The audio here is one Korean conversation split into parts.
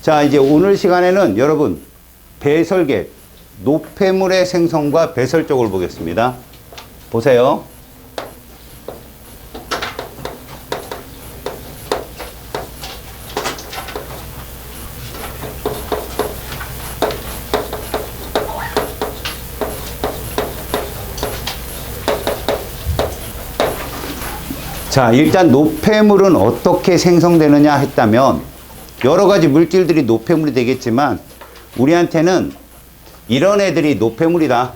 자, 이제 오늘 시간에는 여러분 배설계, 노폐물의 생성과 배설 쪽을 보겠습니다. 보세요. 자, 일단 노폐물은 어떻게 생성되느냐 했다면 여러 가지 물질들이 노폐물이 되겠지만 우리한테는 이런 애들이 노폐물이다.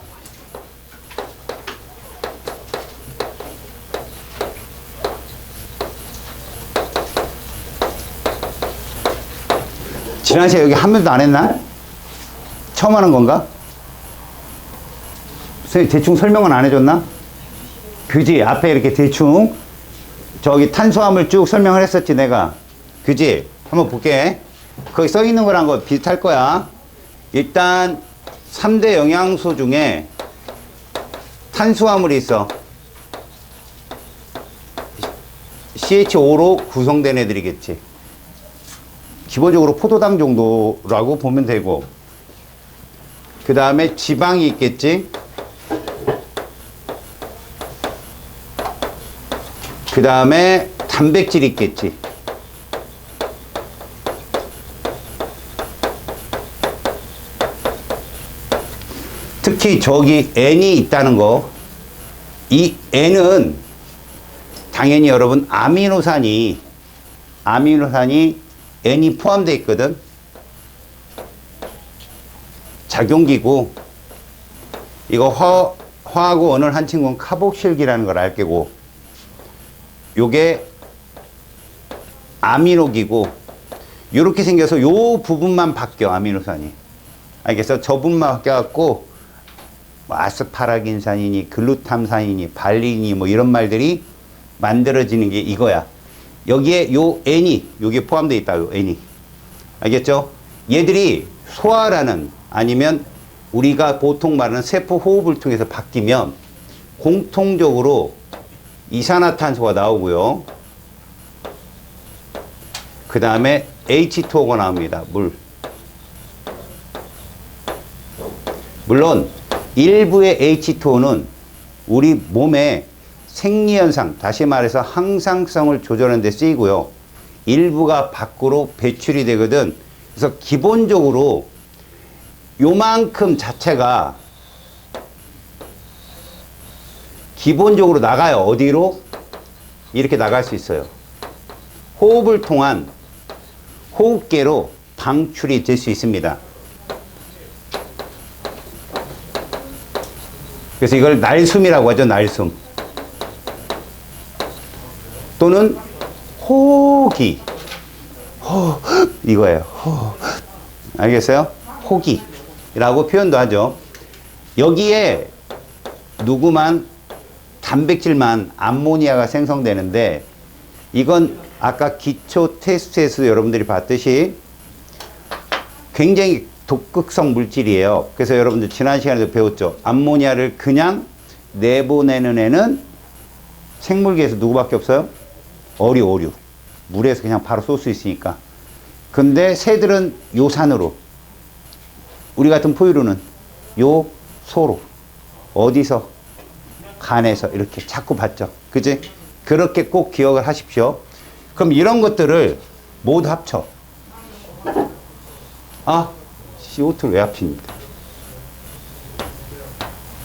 지난 시간에 여기 한 번도 안 했나? 처음 하는 건가? 선생님 대충 설명은 안 해줬나? 그지? 앞에 이렇게 대충 저기 탄수화물 쭉 설명을 했었지 내가. 그지? 한번 볼게. 거기 써 있는 거랑 거 비슷할 거야. 일단 3대 영양소 중에 탄수화물이 있어. CH5로 구성된 애들이겠지. 기본적으로 포도당 정도라고 보면 되고, 그 다음에 지방이 있겠지. 그 다음에 단백질이 있겠지. 특히 저기 N이 있다는 거, 이 N은 당연히 여러분 아미노산이 N이 포함되어 있거든. 작용기고, 이거 화하고 언을 한 친구는 카복실기라는 걸 알 거고, 요게 아미노기고, 요렇게 생겨서 요 부분만 바뀌어, 아미노산이. 알겠어? 저 부분만 바뀌어갖고, 뭐 아스파라긴산이니, 글루탐산이니, 발린이 뭐 이런 말들이 만들어지는 게 이거야. 여기에 요 N이, 요게 포함되어 있다, 요 N이. 알겠죠? 얘들이 소화라는, 아니면 우리가 보통 말하는 세포 호흡을 통해서 바뀌면 공통적으로 이산화탄소가 나오고요. 그 다음에 H2O가 나옵니다. 물. 물론 일부의 H2O는 우리 몸의 생리현상, 다시 말해서 항상성을 조절하는 데 쓰이고요. 일부가 밖으로 배출이 되거든. 그래서 기본적으로 요만큼 자체가 기본적으로 나가요. 어디로? 이렇게 나갈 수 있어요. 호흡을 통한 호흡계로 방출이 될 수 있습니다. 그래서 이걸 날숨이라고 하죠. 날숨. 또는 호기. 이거예요. 알겠어요? 호기라고 표현도 하죠. 여기에 누구만 단백질만 암모니아가 생성되는데, 이건 아까 기초 테스트에서 여러분들이 봤듯이 굉장히 독극성 물질이에요. 그래서 여러분들 지난 시간에도 배웠죠. 암모니아를 그냥 내보내는 애는 생물계에서 누구밖에 없어요? 어류. 물에서 그냥 바로 쏠 수 있으니까. 근데 새들은 요산으로, 우리 같은 포유류는 요소로, 어디서? 간에서 이렇게 자꾸 받죠. 그지? 그렇게 꼭 기억을 하십시오. 그럼 이런 것들을 모두 합쳐. CO2를 왜 합칩니다.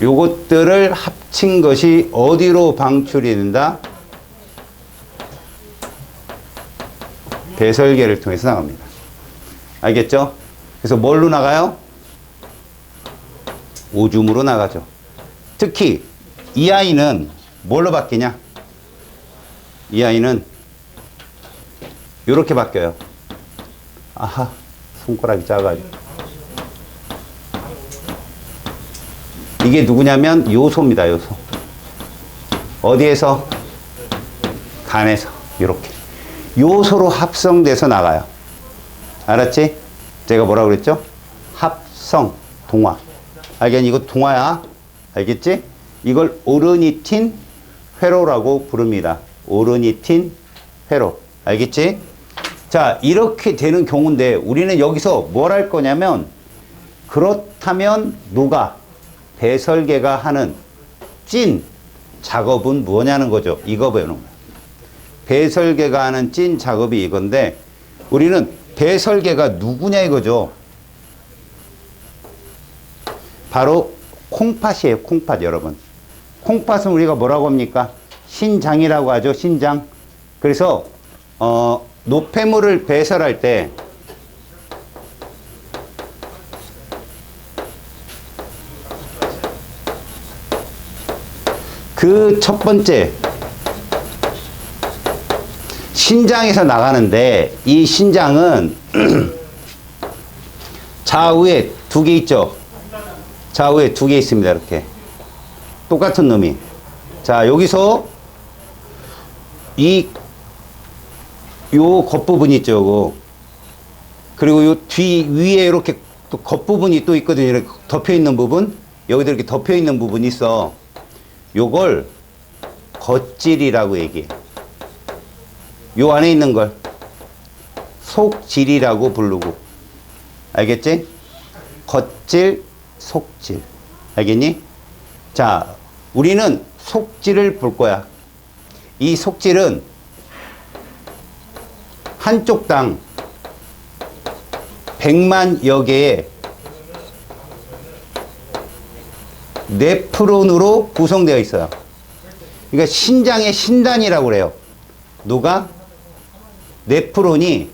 요것들을 합친 것이 어디로 방출이 된다? 배설계를 통해서 나갑니다. 알겠죠? 그래서 뭘로 나가요? 오줌으로 나가죠. 특히 이 아이는 뭘로 바뀌냐? 이 아이는 이렇게 바뀌어요. 아하, 손가락이 작아가지고. 이게 누구냐면 요소입니다. 요소. 어디에서? 간에서. 이렇게 요소로 합성돼서 나가요. 알았지? 제가 뭐라고 그랬죠? 합성, 동화. 알겠니? 이거 동화야. 알겠지? 이걸 오르니틴 회로라고 부릅니다. 오르니틴 회로. 알겠지? 자, 자, 이렇게 되는 경우인데 우리는 여기서 뭘 할 거냐면, 그렇다면 누가 배설계가 하는 찐 작업은 뭐냐는 거죠. 이거 배우는 거예요. 배설계가 하는 찐 작업이 이건데 우리는 배설계가 누구냐 이거죠. 바로 콩팥이에요. 콩팥 여러분. 콩팥은 우리가 뭐라고 합니까? 신장이라고 하죠. 신장. 그래서 노폐물을 배설할 때 그 첫 번째 신장에서 나가는데 이 신장은 좌우에 두 개 있죠. 좌우에 두 개 있습니다. 이렇게 똑같은 놈이. 자, 여기서 요 겉부분 있죠. 요거. 그리고 요 뒤 위에 이렇게 또 겉부분이 또 있거든요. 이렇게 덮여 있는 부분. 여기도 이렇게 덮여 있는 부분이 있어. 요걸 겉질이라고 얘기해. 요 안에 있는 걸 속질이라고 부르고. 알겠지? 겉질, 속질. 알겠니? 자, 우리는 속질을 볼 거야. 이 속질은 한쪽당 100만여 개의 네프론으로 구성되어 있어요. 그러니까 신장의 신단이라고 그래요. 누가? 네프론이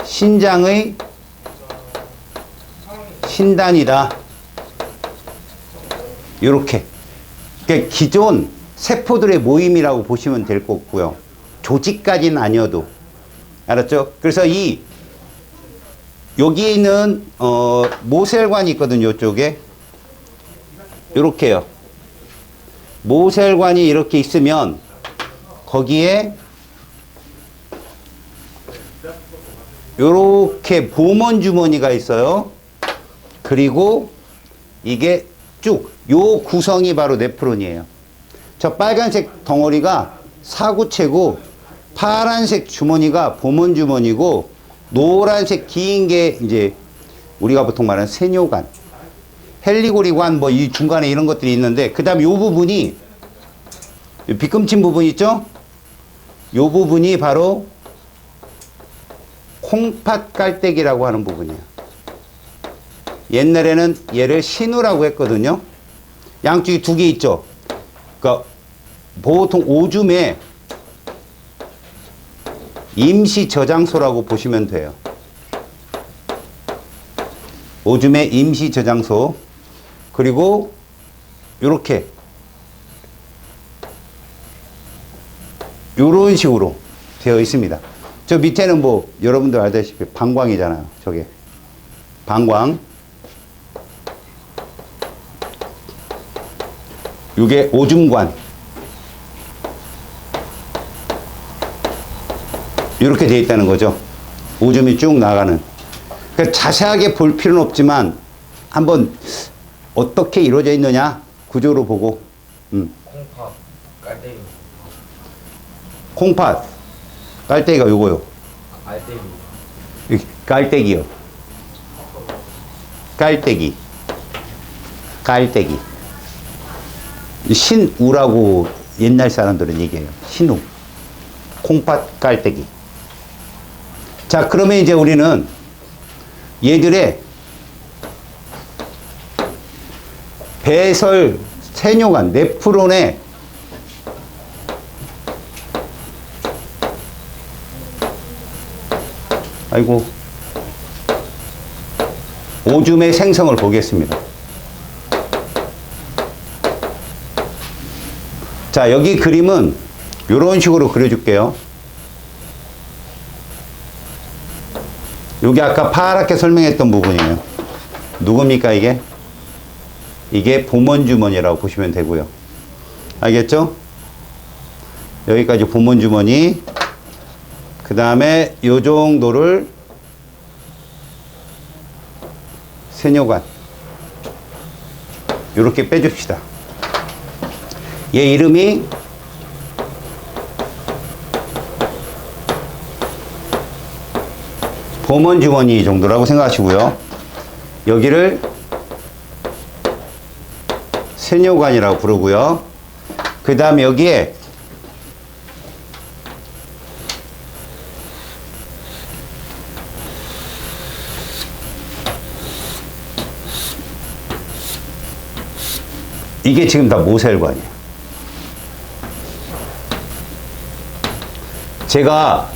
신장의 신단이다. 이렇게. 그러니까 기존 세포들의 모임이라고 보시면 될 거고요. 조직까지는 아니어도. 알았죠? 그래서 여기에 있는 모세혈관이 있거든요. 이쪽에. 이렇게요. 모세혈관이 이렇게 있으면 거기에 요렇게 보먼 주머니가 있어요. 그리고 이게 쭉 요 구성이 바로 네프론이에요. 저 빨간색 덩어리가 사구체고 파란색 주머니가 보먼 주머니고 노란색 긴 게 이제 우리가 보통 말하는 세뇨관, 헬리고리관 뭐 이 중간에 이런 것들이 있는데 그다음 요 부분이 빗금친 부분 있죠? 요 부분이 바로 콩팥 깔때기라고 하는 부분이에요. 옛날에는 얘를 신우라고 했거든요. 양쪽이 두 개 있죠. 그러니까 보통 오줌에 임시 저장소라고 보시면 돼요. 오줌의 임시 저장소. 그리고 요렇게 요런 식으로 되어 있습니다. 저 밑에는 뭐 여러분들 알다시피 방광이잖아요. 저게 방광. 요게 오줌관. 이렇게 되어 있다는 거죠. 오줌이 쭉 나가는. 그러니까 자세하게 볼 필요는 없지만 한번 어떻게 이루어져 있느냐 구조로 보고. 콩팥, 깔때기. 콩팥, 깔때기가 요거요. 깔때기. 깔때기요. 깔때기. 깔때기. 신우라고 옛날 사람들은 얘기해요. 신우. 콩팥 깔때기. 자, 그러면 이제 우리는 얘들의 배설 세뇨관, 네프론의 아이고 오줌의 생성을 보겠습니다. 자, 여기 그림은 이런 식으로 그려줄게요. 여기 아까 파랗게 설명했던 부분이에요. 누굽니까 이게? 이게 보먼주머니라고 보시면 되고요. 알겠죠? 여기까지 보먼주머니. 그 다음에 요 정도를 세뇨관. 이렇게 빼줍시다. 얘 이름이 보먼 주머니 정도라고 생각하시고요. 여기를 세뇨관이라고 부르고요. 그 다음에 여기에 이게 지금 다 모세혈관이에요. 제가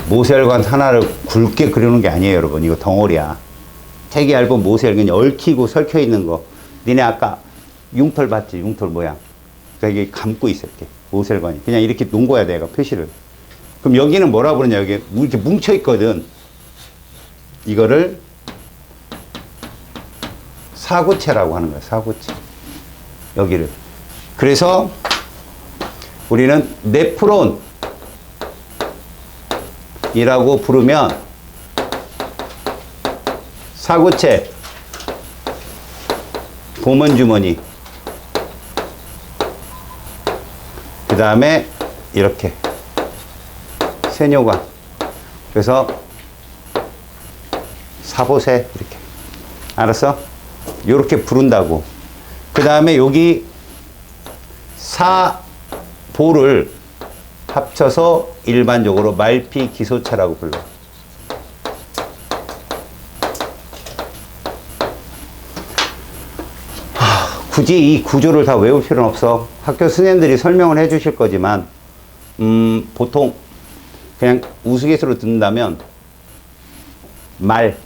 모세혈관 하나를 굵게 그리는 게 아니에요, 여러분. 이거 덩어리야. 되게 얇은 모세혈관이 얽히고 설켜 있는 거. 니네 아까 융털 봤지? 융털 모양. 그러니까 이게 감고 있어, 이렇게. 모세혈관이. 그냥 이렇게 놓은 거야, 내가 표시를. 그럼 여기는 뭐라 부르냐, 여기 이렇게 뭉쳐 있거든. 이거를 사구체라고 하는 거야, 사구체. 여기를. 그래서 우리는 네프론이라고 부르면 사구체, 보먼주머니, 그 다음에 이렇게 세뇨관. 그래서 사보세 이렇게. 알았어? 요렇게 부른다고. 그 다음에 여기 사보를 합쳐서 일반적으로 말피기소체라고 불러. 굳이 이 구조를 다 외울 필요는 없어. 학교 선생님들이 설명을 해 주실 거지만 보통 그냥 우스갯소리로 듣는다면 말,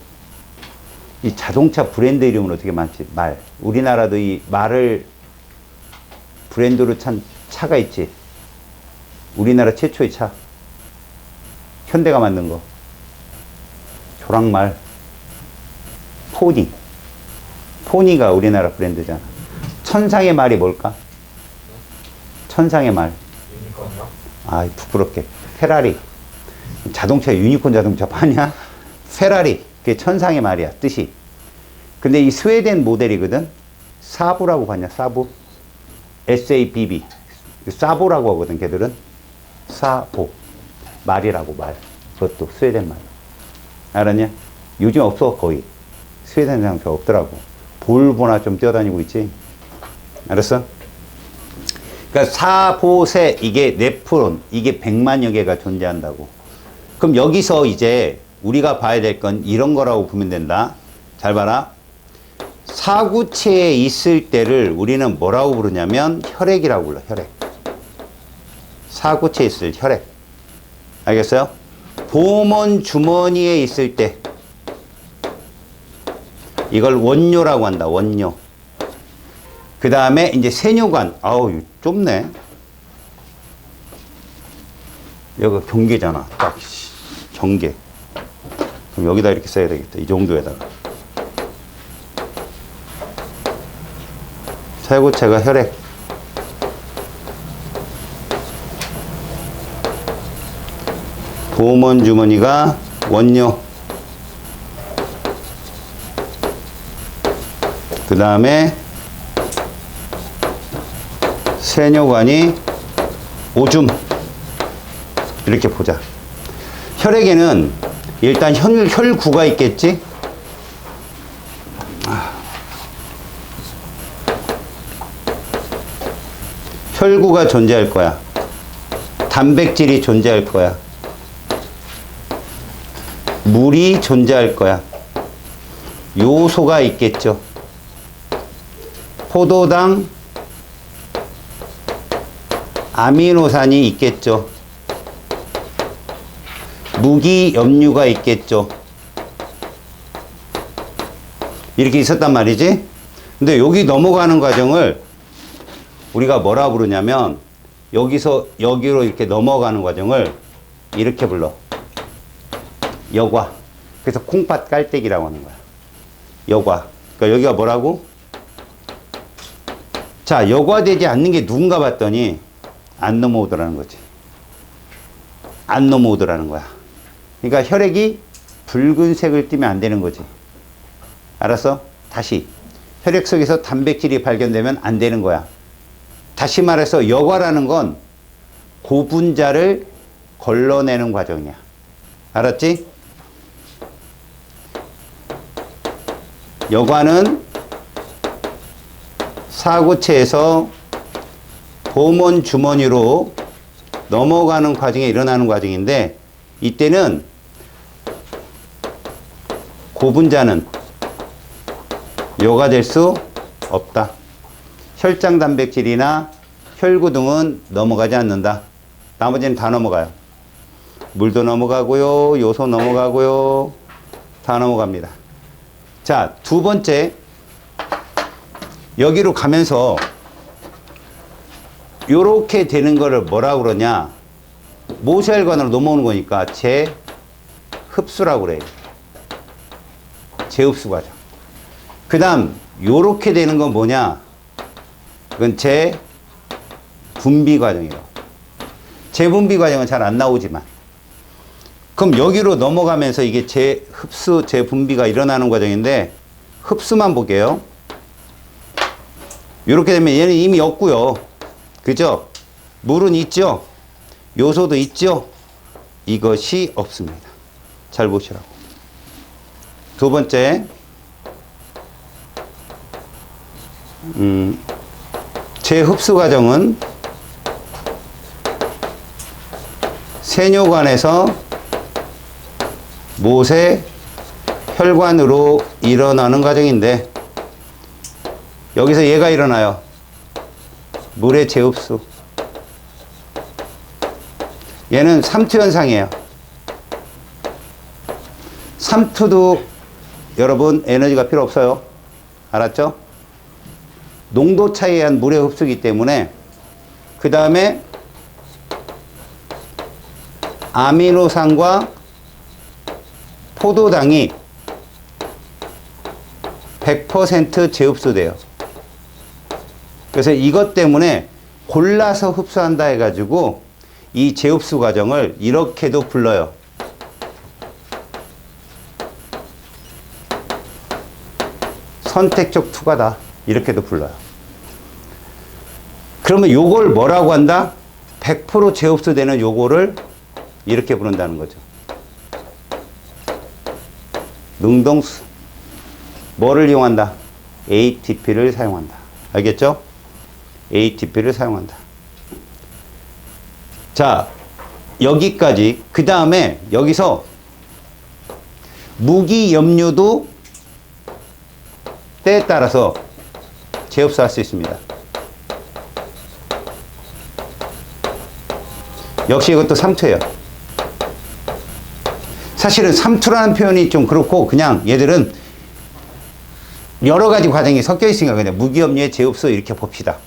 이 자동차 브랜드 이름으로 되게 많지. 말. 우리나라도 이 말을 브랜드로 찬 차가 있지. 우리나라 최초의 차. 현대가 만든 거. 조랑말. 포니. 포니가 우리나라 브랜드잖아. 천상의 말이 뭘까? 천상의 말. 유니콘이요? 아, 부끄럽게. 페라리. 자동차 유니콘 자동차 파냐? 페라리. 그게 천상의 말이야, 뜻이. 근데 이 스웨덴 모델이거든? 사부라고 봤냐, 사부? SABB. 사보라고 하거든, 걔들은. 사보. 말이라고, 말. 그것도 스웨덴 말. 알았냐? 요즘 없어, 거의. 스웨덴 자동차 없더라고. 볼보나 좀 뛰어다니고 있지. 알았어? 그러니까 사보세, 이게 네프론, 이게 100만여 개가 존재한다고. 그럼 여기서 이제 우리가 봐야 될 건 이런 거라고 보면 된다. 잘 봐라. 사구체에 있을 때를 우리는 뭐라고 부르냐면 혈액이라고 불러, 혈액. 사구체에 있을 혈액. 알겠어요? 보먼 주머니에 있을 때 이걸 원뇨라고 한다, 원뇨. 그 다음에 이제 세뇨관. 아우, 좁네. 여기가 경계잖아. 딱, 경계. 그럼 여기다 이렇게 써야 되겠다. 이 정도에다가. 사구체가 혈액. 보먼 주머니가 원뇨. 그 다음에 세뇨관이 오줌. 이렇게 보자. 혈액에는 일단 혈구가 있겠지? 혈구가 존재할 거야. 단백질이 존재할 거야. 물이 존재할 거야. 요소가 있겠죠. 포도당, 아미노산이 있겠죠. 무기 염류가 있겠죠. 이렇게 있었단 말이지. 근데 여기 넘어가는 과정을 우리가 뭐라 부르냐면 여기서 여기로 이렇게 넘어가는 과정을 이렇게 불러. 여과. 그래서 콩팥 깔때기라고 하는 거야. 여과. 그러니까 여기가 뭐라고? 자, 여과되지 않는 게 누군가 봤더니 안 넘어오더라는 거지. 안 넘어오더라는 거야. 그러니까 혈액이 붉은색을 띠면 안 되는 거지. 알았어? 다시. 혈액 속에서 단백질이 발견되면 안 되는 거야. 다시 말해서 여과라는 건 고분자를 걸러내는 과정이야. 알았지? 여과는 사구체에서 포몬 주머니로 넘어가는 과정에 일어나는 과정인데, 이때는 고분자는 요가 될 수 없다. 혈장 단백질이나 혈구 등은 넘어가지 않는다. 나머지는 다 넘어가요. 물도 넘어가고요, 요소 넘어가고요, 다 넘어갑니다. 자, 두 번째, 여기로 가면서 요렇게 되는 거를 뭐라고 그러냐, 모세혈관으로 넘어오는 거니까 재흡수라고 그래요. 재흡수 과정. 그 다음 요렇게 되는 건 뭐냐, 그건 재분비 과정이에요. 재분비 과정은 잘 안 나오지만, 그럼 여기로 넘어가면서 이게 재흡수, 재분비가 일어나는 과정인데, 흡수만 볼게요. 이렇게 되면 얘는 이미 없고요. 그죠? 물은 있죠? 요소도 있죠? 이것이 없습니다. 잘 보시라고. 두 번째, 재흡수 과정은 세뇨관에서 모세 혈관으로 일어나는 과정인데, 여기서 얘가 일어나요. 물의 재흡수. 얘는 삼투 현상이에요. 삼투도 여러분 에너지가 필요 없어요. 알았죠? 농도 차이에 의한 물의 흡수이기 때문에. 그 다음에 아미노산과 포도당이 100% 재흡수돼요. 그래서 이것 때문에 골라서 흡수한다 해가지고 이 재흡수 과정을 이렇게도 불러요. 선택적 투과다. 이렇게도 불러요. 그러면 요걸 뭐라고 한다? 100% 재흡수되는 요거를 이렇게 부른다는 거죠. 능동수. 뭐를 이용한다? ATP를 사용한다. 알겠죠? ATP를 사용한다. 자, 여기까지. 그 다음에 여기서 무기염료도 때에 따라서 재흡수할 수 있습니다. 역시 이것도 삼투예요. 사실은 삼투라는 표현이 좀 그렇고, 그냥 얘들은 여러 가지 과정이 섞여 있으니까 그냥 무기염료의 재흡수 이렇게 봅시다.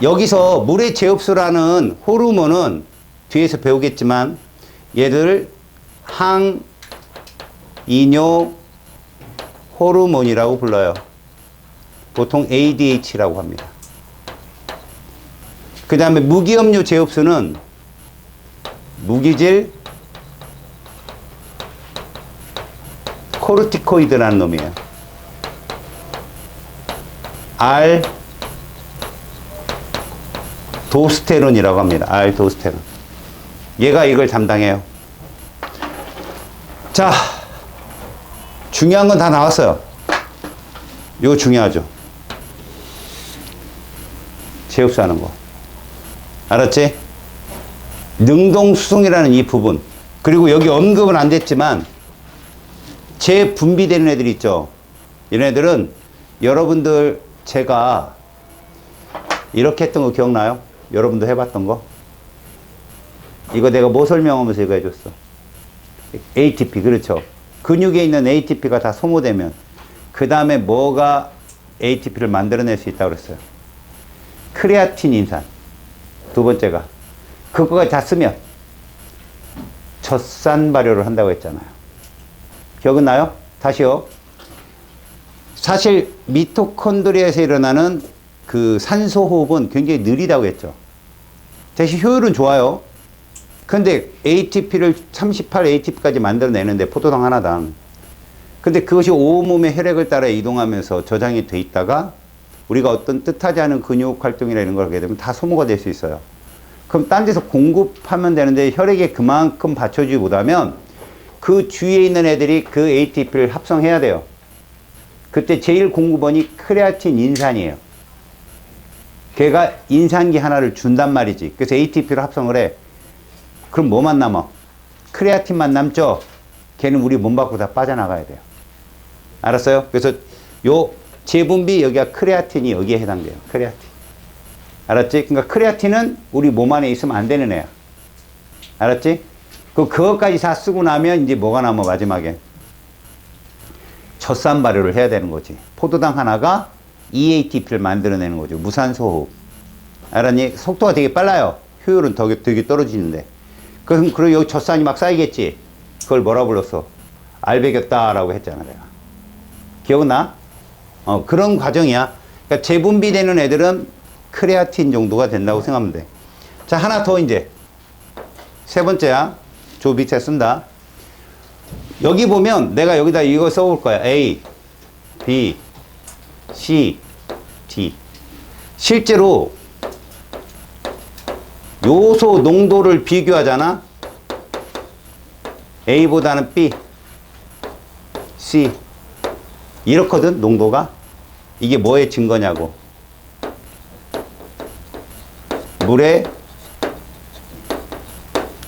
여기서 물의 재흡수라는 호르몬은 뒤에서 배우겠지만 얘들 항이뇨 호르몬이라고 불러요. 보통 ADH라고 합니다. 그 다음에 무기염료 재흡수는 무기질 코르티코이드라는 놈이에요. 알도스테론이라고 합니다. 알도스테론. 얘가 이걸 담당해요. 자, 중요한 건 다 나왔어요. 이거 중요하죠. 재흡수하는 거. 알았지? 능동수송이라는 이 부분. 그리고 여기 언급은 안 됐지만 재분비되는 애들 있죠. 이런 애들은 여러분들 제가 이렇게 했던 거 기억나요? 여러분도 해봤던 거? 이거 내가 뭐 설명하면서 이거 해줬어? ATP, 그렇죠. 근육에 있는 ATP가 다 소모되면 그 다음에 뭐가 ATP를 만들어낼 수 있다고 그랬어요? 크레아틴 인산. 두 번째가. 그거가 다 쓰면 젖산 발효를 한다고 했잖아요. 기억은 나요? 다시요. 사실 미토콘드리아에서 일어나는 그 산소 호흡은 굉장히 느리다고 했죠. 대신 효율은 좋아요. 근데 ATP를 38 ATP까지 만들어내는데 포도당 하나당. 근데 그것이 온몸의 혈액을 따라 이동하면서 저장이 돼 있다가 우리가 어떤 뜻하지 않은 근육 활동이나 이런 걸 하게 되면 다 소모가 될 수 있어요. 그럼 딴 데서 공급하면 되는데 혈액에 그만큼 받쳐주지 못하면 그 주위에 있는 애들이 그 ATP를 합성해야 돼요. 그때 제일 공급원이 크레아틴 인산이에요. 걔가 인산기 하나를 준단 말이지. 그래서 ATP를 합성을 해. 그럼 뭐만 남아? 크레아틴만 남죠? 걔는 우리 몸 밖으로 다 빠져나가야 돼요. 알았어요? 그래서 요 재분비 여기가 크레아틴이 여기에 해당돼요. 크레아틴. 알았지? 그러니까 크레아틴은 우리 몸 안에 있으면 안 되는 애야. 알았지? 그것까지 다 쓰고 나면 이제 뭐가 남아 마지막에? 젖산 발효를 해야 되는 거지. 포도당 하나가 EATP를 만들어내는 거죠. 무산소호흡. 알았니? 속도가 되게 빨라요. 효율은 되게 떨어지는데. 그럼 여기 젖산이 막 쌓이겠지. 그걸 뭐라 불렀어? 알배겼다라고 했잖아, 내가. 기억나? 그런 과정이야. 그러니까 재분비되는 애들은 크레아틴 정도가 된다고 생각하면 돼. 자, 하나 더 이제. 세 번째야. 조 밑에 쓴다. 여기 보면 내가 여기다 이거 써볼 거야. A, B, C, D. 실제로 요소 농도를 비교하잖아. A보다는 B, C. 이렇거든, 농도가. 이게 뭐의 증거냐고. 물의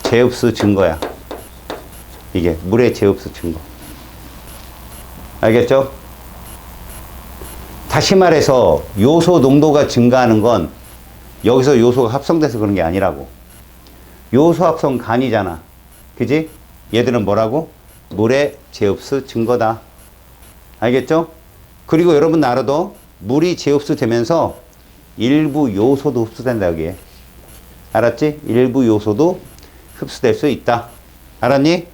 제흡수 증거야. 이게 물의 제흡수 증거. 알겠죠? 다시 말해서 요소 농도가 증가하는 건 여기서 요소가 합성돼서 그런 게 아니라고. 요소 합성 간이잖아. 그지? 얘들은 뭐라고? 물의 제흡수 증거다. 알겠죠? 그리고 여러분 알아도 물이 제흡수 되면서 일부 요소도 흡수된다 여기에. 알았지? 일부 요소도 흡수될 수 있다. 알았니?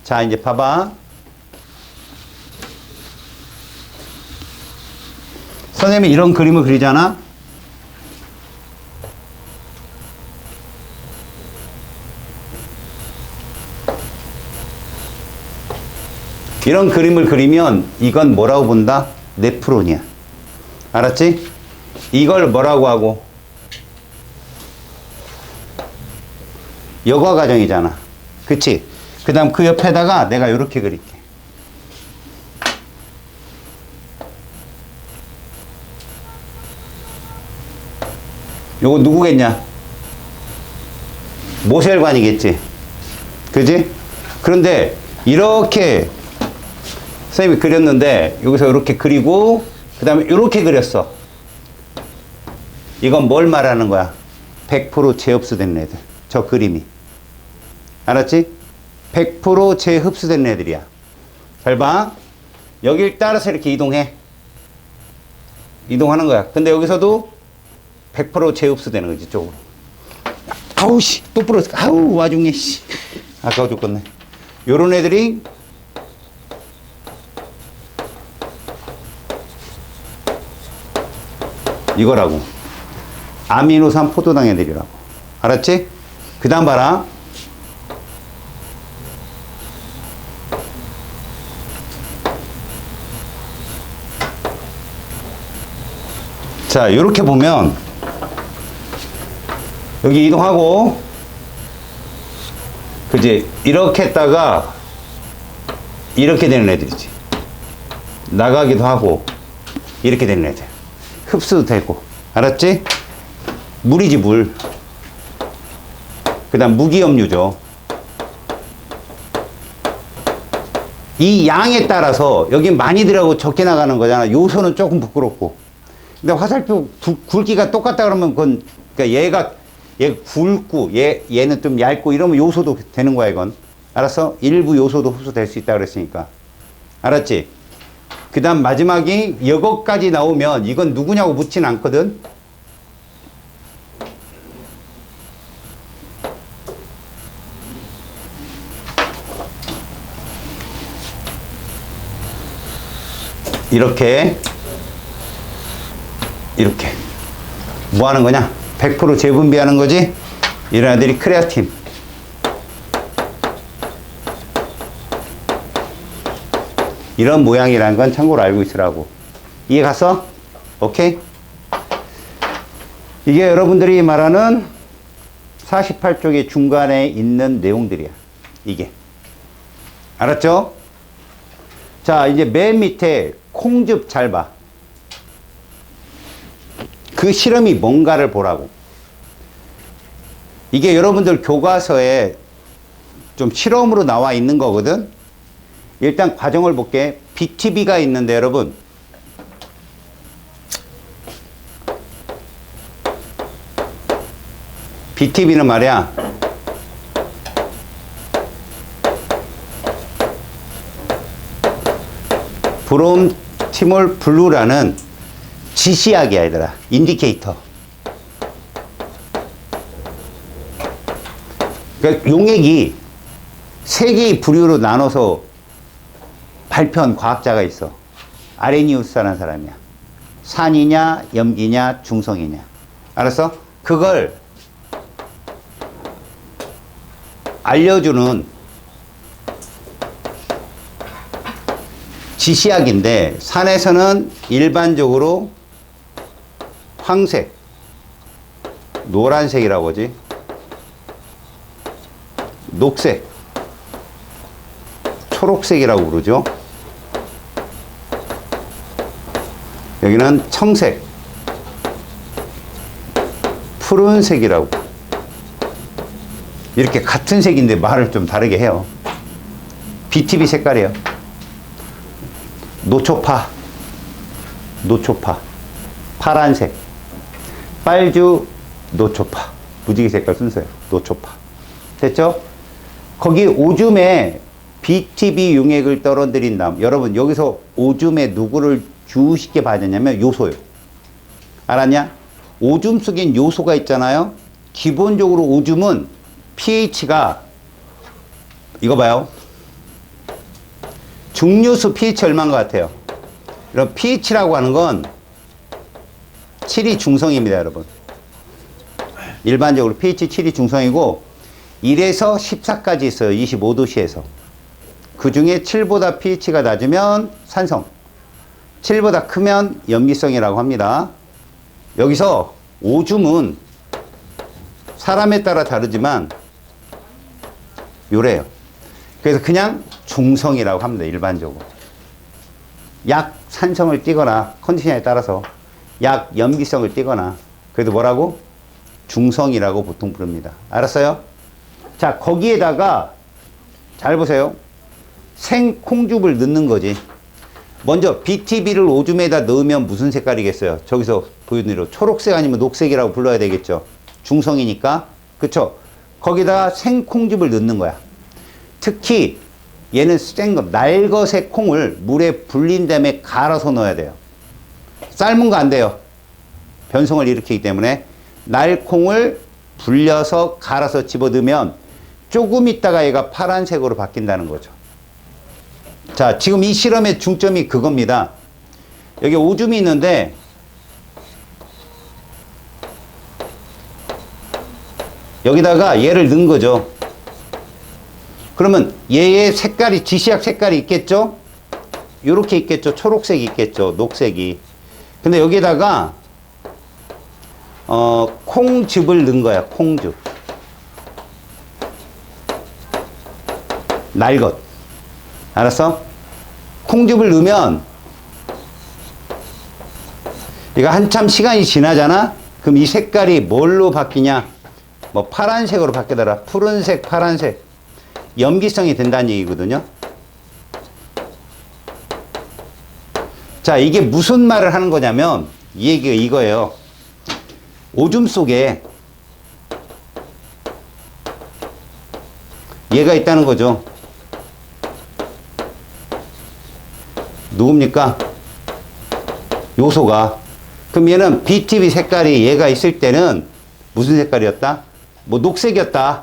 자, 이제 봐봐. 선생님이 이런 그림을 그리잖아. 이런 그림을 그리면 이건 뭐라고 본다? 네프론이야. 알았지? 이걸 뭐라고 하고? 여과 과정이잖아. 그치? 그 다음 그 옆에다가 내가 이렇게 그릴게. 요거 누구겠냐? 모셀관이겠지. 그지? 그런데 이렇게 선생님이 그렸는데 여기서 이렇게 그리고 그 다음에 이렇게 그렸어. 이건 뭘 말하는 거야? 100% 재흡수된 애들. 저 그림이. 알았지? 100% 재흡수된 애들이야. 잘 봐. 여길 따라서 이렇게 이동해. 이동하는 거야. 근데 여기서도 100% 재흡수되는 거지, 쪽으로. 아우, 씨. 또 부러졌어. 아우, 와중에, 씨. 아까워 죽겠네. 요런 애들이 이거라고. 아미노산 포도당 애들이라고. 알았지? 그 다음 봐라. 자, 이렇게 보면 여기 이동하고 그지? 이렇게 했다가 이렇게 되는 애들이지. 나가기도 하고 이렇게 되는 애들. 흡수도 되고. 알았지? 물이지, 물. 그 다음 무기염류죠. 이 양에 따라서 여기 많이 들어가고 적게 나가는 거잖아. 요소는 조금 부끄럽고. 근데 화살표 굵기가 똑같다 그러면 그건, 그러니까 얘가 굵고 얘는 좀 얇고 이러면 요소도 되는 거야, 이건. 알았어? 일부 요소도 흡수될 수 있다 그랬으니까. 알았지? 그 다음 마지막이 이것까지 나오면 이건 누구냐고 묻진 않거든. 이렇게 뭐 하는 거냐? 100% 재분비하는 거지? 이런 애들이 크레아틴. 이런 모양이라는 건 참고로 알고 있으라고. 이해 갔어? 오케이? 이게 여러분들이 말하는 48쪽의 중간에 있는 내용들이야. 이게. 알았죠? 자, 이제 맨 밑에 콩즙 잘 봐. 그 실험이 뭔가를 보라고. 이게 여러분들 교과서에 좀 실험으로 나와 있는 거거든. 일단 과정을 볼게. BTB가 있는데 여러분, BTB는 말이야, 브롬티몰 블루라는 지시약이야, 얘들아. 인디케이터. 그러니까 용액이 세 개의 부류로 나눠서 발표한 과학자가 있어. 아레니우스라는 사람이야. 산이냐, 염기냐, 중성이냐. 알았어? 그걸 알려주는 지시약인데, 산에서는 일반적으로 황색, 노란색이라고 하지, 녹색, 초록색이라고 부르죠. 여기는 청색, 푸른색이라고. 이렇게 같은 색인데 말을 좀 다르게 해요. BTB 색깔이에요. 노초파, 노초파, 파란색, 빨주, 노초파. 무지개 색깔 순서예요. 노초파. 됐죠? 거기 오줌에 BTB 용액을 떨어뜨린 다음, 여러분 여기서 오줌에 누구를 주식게 봐야 되냐면 요소요. 알았냐? 오줌 속엔 요소가 있잖아요. 기본적으로 오줌은 pH가, 이거 봐요. 중류수 pH 얼마인 것 같아요? 이런 pH라고 하는 건 7이 중성입니다, 여러분. 일반적으로 pH 7이 중성이고 1에서 14까지 있어요. 25도씨에서. 그 중에 7보다 pH가 낮으면 산성, 7보다 크면 염기성이라고 합니다. 여기서 오줌은 사람에 따라 다르지만 요래요. 그래서 그냥 중성이라고 합니다. 일반적으로. 약 산성을 띠거나 컨디션에 따라서 약 염기성을 띠거나, 그래도 뭐라고? 중성이라고 보통 부릅니다. 알았어요? 자, 거기에다가 잘 보세요. 생콩즙을 넣는 거지. 먼저 BTB를 오줌에다 넣으면 무슨 색깔이겠어요? 저기서 보여드린 초록색 아니면 녹색이라고 불러야 되겠죠. 중성이니까. 그쵸? 거기다가 생콩즙을 넣는 거야. 특히 얘는 센 거, 날것의 콩을 물에 불린 다음에 갈아서 넣어야 돼요. 삶은 거 안 돼요. 변성을 일으키기 때문에 날콩을 불려서 갈아서 집어넣으면 조금 있다가 얘가 파란색으로 바뀐다는 거죠. 자, 지금 이 실험의 중점이 그겁니다. 여기 오줌이 있는데 여기다가 얘를 넣은 거죠. 그러면 얘의 색깔이, 지시약 색깔이 있겠죠? 요렇게 있겠죠? 초록색이 있겠죠? 녹색이. 근데 여기다가 콩즙을 넣은 거야. 콩즙. 날것. 알았어? 콩즙을 넣으면 이거 한참 시간이 지나잖아? 그럼 이 색깔이 뭘로 바뀌냐? 뭐 파란색으로 바뀌더라. 푸른색, 파란색. 염기성이 된다는 얘기거든요. 자, 이게 무슨 말을 하는 거냐면 이 얘기가 이거예요. 오줌 속에 얘가 있다는 거죠. 누굽니까? 요소가. 그럼 얘는 BTB 색깔이 얘가 있을 때는 무슨 색깔이었다? 뭐 녹색이었다.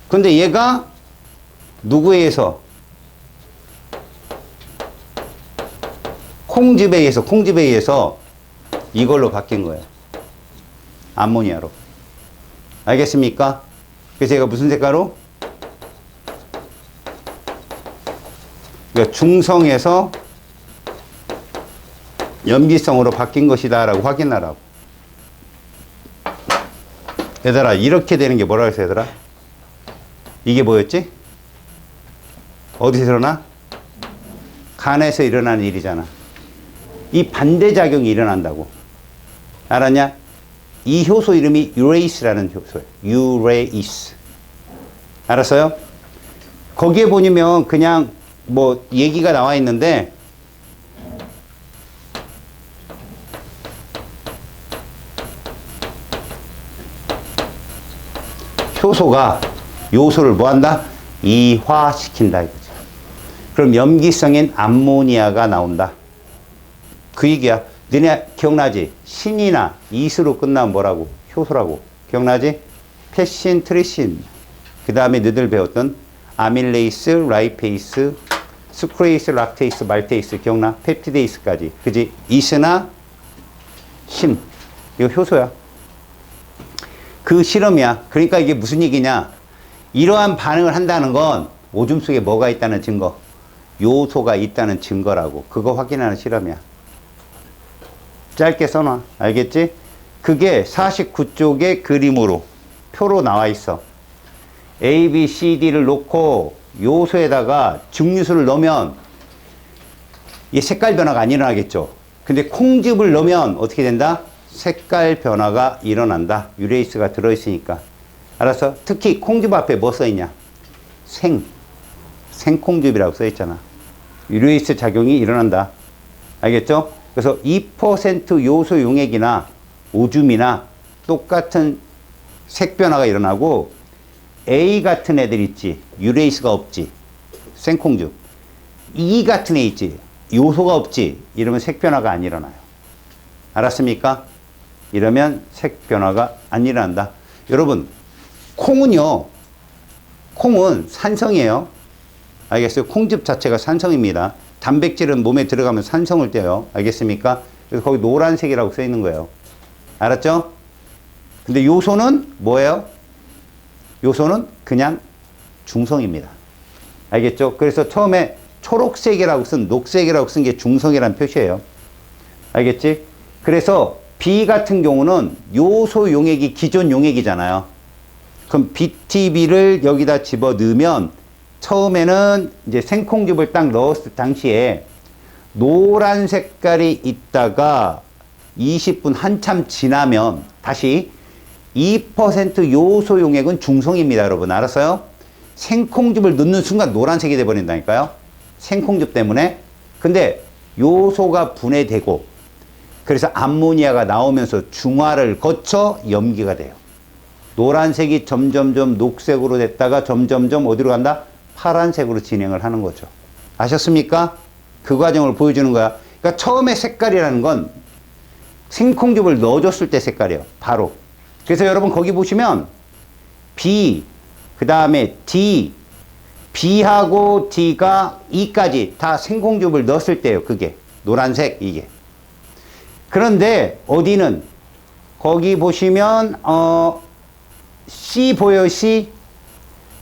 근데 얘가 누구에 의해서? 콩즙에 의해서 이걸로 바뀐 거예요. 암모니아로. 알겠습니까? 그래서 얘가 무슨 색깔로? 그러니까 중성에서 염기성으로 바뀐 것이다 라고 확인하라고. 얘들아, 이렇게 되는 게 뭐라고 했어, 얘들아? 이게 뭐였지? 어디서 일어나? 간에서 일어나는 일이잖아. 이 반대작용이 일어난다고. 알았냐? 이 효소 이름이 유레이스라는 효소예요. 유레이스. 알았어요? 거기에 보면 그냥 뭐 얘기가 나와 있는데 효소가 요소를 뭐 한다? 이화시킨다 이거죠. 그럼 염기성인 암모니아가 나온다. 그 얘기야. 너네 기억나지? 신이나 이스로 끝나면 뭐라고? 효소라고. 기억나지? 패신, 트리신. 그 다음에 너희들 배웠던 아밀레이스, 라이페이스, 스크레이스, 락테이스, 말테이스. 기억나? 펩티데이스까지. 그지? 이스나 신. 이거 효소야. 그 실험이야. 그러니까 이게 무슨 얘기냐? 이러한 반응을 한다는 건 오줌 속에 뭐가 있다는 증거. 요소가 있다는 증거라고. 그거 확인하는 실험이야. 짧게 써놔. 알겠지? 그게 49쪽의 그림으로 표로 나와 있어. A, B, C, D를 놓고 요소에다가 증류수를 넣으면 이 색깔 변화가 안 일어나겠죠. 근데 콩즙을 넣으면 어떻게 된다? 색깔 변화가 일어난다. 유레이스가 들어있으니까. 알았어? 특히 콩즙 앞에 뭐 써있냐? 생콩즙이라고 써있잖아. 유레이스 작용이 일어난다. 알겠죠? 그래서 2% 요소 용액이나 오줌이나 똑같은 색 변화가 일어나고 A 같은 애들 있지. 유레이스가 없지. 생콩즙. E 같은 애 있지. 요소가 없지. 이러면 색 변화가 안 일어나요. 알았습니까? 이러면 색 변화가 안 일어난다. 여러분, 콩은요. 콩은 산성이에요. 알겠어요? 콩즙 자체가 산성입니다. 단백질은 몸에 들어가면 산성을 떼요. 알겠습니까? 그래서 거기 노란색이라고 써 있는 거예요. 알았죠? 근데 요소는 뭐예요? 요소는 그냥 중성입니다. 알겠죠? 그래서 처음에 초록색이라고 녹색이라고 쓴 게 중성이라는 표시예요. 알겠지? 그래서 B 같은 경우는 요소 용액이 기존 용액이잖아요. 그럼 BTB를 여기다 집어 넣으면 처음에는 이제 생콩즙을 딱 넣었을 당시에 노란 색깔이 있다가 20분 한참 지나면 다시 2% 요소 용액은 중성입니다, 여러분. 알았어요? 생콩즙을 넣는 순간 노란색이 돼버린다니까요. 생콩즙 때문에. 근데 요소가 분해되고 그래서 암모니아가 나오면서 중화를 거쳐 염기가 돼요. 노란색이 점점점 녹색으로 됐다가 점점점 어디로 간다? 파란색으로 진행을 하는 거죠. 아셨습니까? 그 과정을 보여주는 거야. 그러니까 처음에 색깔이라는 건 생콩즙을 넣어줬을 때 색깔이에요. 바로. 그래서 여러분 거기 보시면 B, 그 다음에 D, B하고 D가 E까지 다 생콩즙을 넣었을 때예요. 그게. 노란색 이게. 그런데 어디는 거기 보시면 C 보여요. C?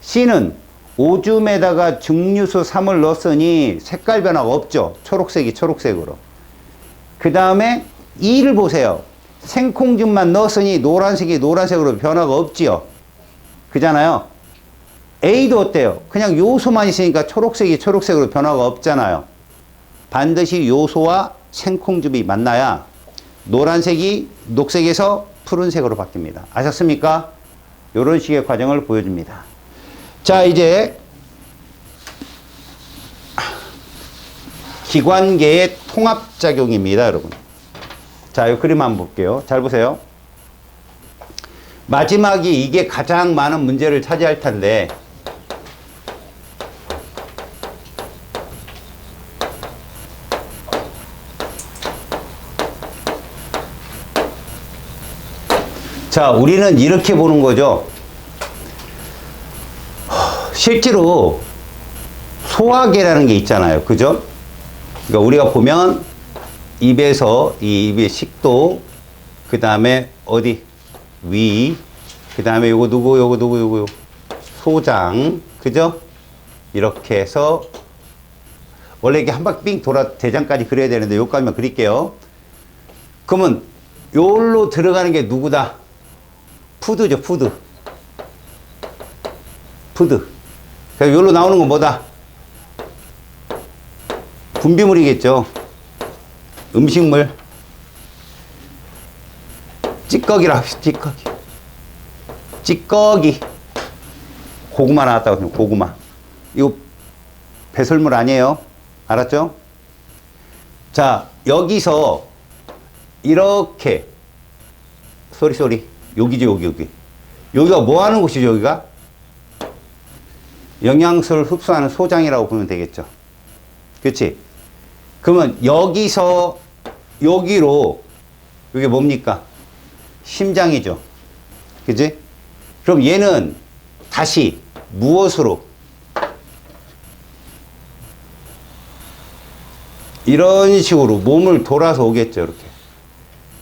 C는 오줌에다가 증류수 3을 넣었으니 색깔 변화가 없죠. 초록색이 초록색으로. 그 다음에 E를 보세요. 생콩즙만 넣었으니 노란색이 노란색으로 변화가 없지요. 그잖아요. A도 어때요? 그냥 요소만 있으니까 초록색이 초록색으로 변화가 없잖아요. 반드시 요소와 생콩즙이 만나야 노란색이 녹색에서 푸른색으로 바뀝니다. 아셨습니까? 이런 식의 과정을 보여줍니다. 자, 이제 기관계의 통합작용입니다, 여러분. 자, 이 그림 한번 볼게요. 잘 보세요. 마지막이 이게 가장 많은 문제를 차지할 텐데 자, 우리는 이렇게 보는 거죠. 실제로 소화계라는 게 있잖아요. 그죠? 그러니까 우리가 보면 입에서 이 입의 식도, 그 다음에 어디? 위, 그 다음에 요거 누구, 요거 누구, 요거 소장, 그죠? 이렇게 해서 원래 이게 한 바퀴 삥 돌아 대장까지 그려야 되는데 여기까지만 그릴게요. 그러면 요로 들어가는 게 누구다? 푸드죠, 푸드. 푸드. 그래서 요로 나오는 건 뭐다? 분비물이겠죠. 음식물. 찌꺼기라 합시다. 찌꺼기. 찌꺼기. 고구마 나왔다고 하세요. 고구마. 이거 배설물 아니에요. 알았죠? 자, 여기서 이렇게 소리 여기죠. 여기. 여기가 뭐 하는 곳이죠? 여기가 영양소를 흡수하는 소장이라고 보면 되겠죠. 그렇지? 그러면 여기서 여기로 이게 뭡니까? 심장이죠. 그치? 그럼 얘는 다시 무엇으로? 이런 식으로 몸을 돌아서 오겠죠.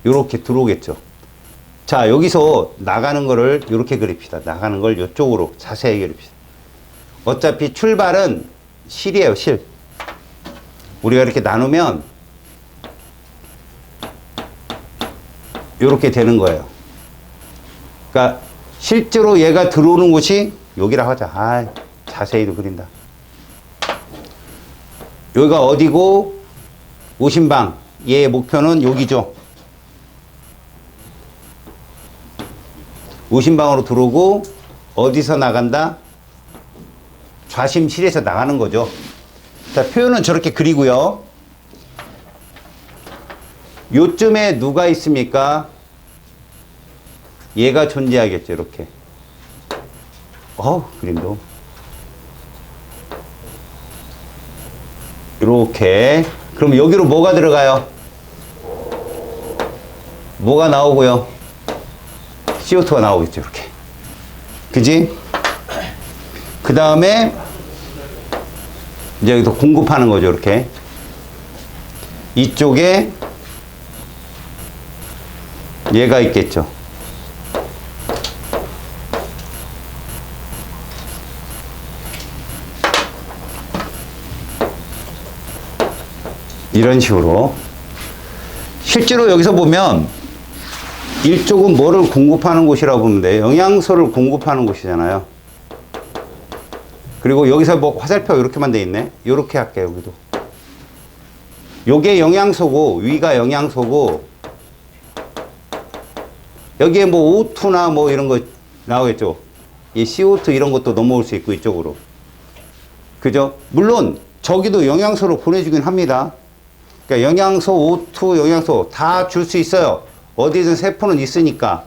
이렇게 들어오겠죠. 자, 여기서 나가는 거를 이렇게 그립시다. 나가는 걸 이쪽으로 자세히 그립시다. 어차피 출발은 실이에요. 실. 우리가 이렇게 나누면 이렇게 되는 거예요. 그러니까 실제로 얘가 들어오는 곳이 여기라 하자. 아, 자세히도 그린다. 여기가 어디고 오심방. 얘의 목표는 여기죠. 오심방으로 들어오고 어디서 나간다? 좌심실에서 나가는 거죠. 자, 표현은 저렇게 그리고요. 요쯤에 누가 있습니까? 얘가 존재하겠죠. 이렇게. 그림도. 이렇게. 그럼 여기로 뭐가 들어가요? 뭐가 나오고요? CO2가 나오겠죠. 이렇게. 그지? 그 다음에 이제 여기서 공급하는 거죠. 이렇게. 이쪽에 얘가 있겠죠. 이런 식으로. 실제로 여기서 보면 이쪽은 뭐를 공급하는 곳이라고 보면 돼요. 영양소를 공급하는 곳이잖아요. 그리고 여기서 뭐 화살표가 이렇게만 돼 있네. 이렇게 할게요. 여기도. 요게 영양소고 위가 영양소고 여기에 뭐 O2나 뭐 이런 거 나오겠죠. 이 CO2 이런 것도 넘어올 수 있고 이쪽으로. 그죠? 물론 저기도 영양소를 보내주긴 합니다. 그러니까 영양소, O2, 영양소 다 줄 수 있어요. 어디든 세포는 있으니까.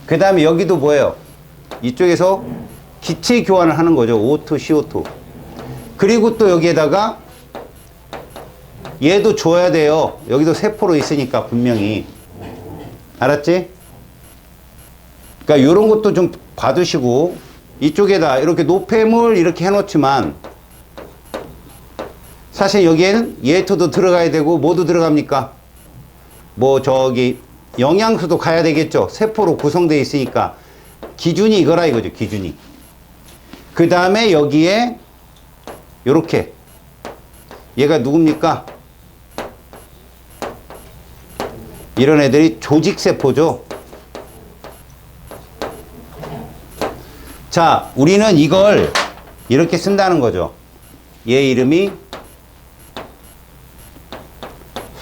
그 다음에 여기도 뭐예요? 이쪽에서 기체 교환을 하는 거죠. O2, CO2. 그리고 또 여기에다가 얘도 줘야 돼요. 여기도 세포로 있으니까 분명히. 알았지? 그러니까 이런 것도 좀 봐두시고 이쪽에다 이렇게 노폐물 이렇게 해놓지만 사실 여기에는 예토도 들어가야 되고 뭐도 들어갑니까? 뭐 저기 영양소도 가야 되겠죠. 세포로 구성되어 있으니까 기준이 이거라 이거죠. 기준이. 그 다음에 여기에 요렇게 얘가 누굽니까? 이런 애들이 조직세포죠. 자, 우리는 이걸 이렇게 쓴다는 거죠. 얘 이름이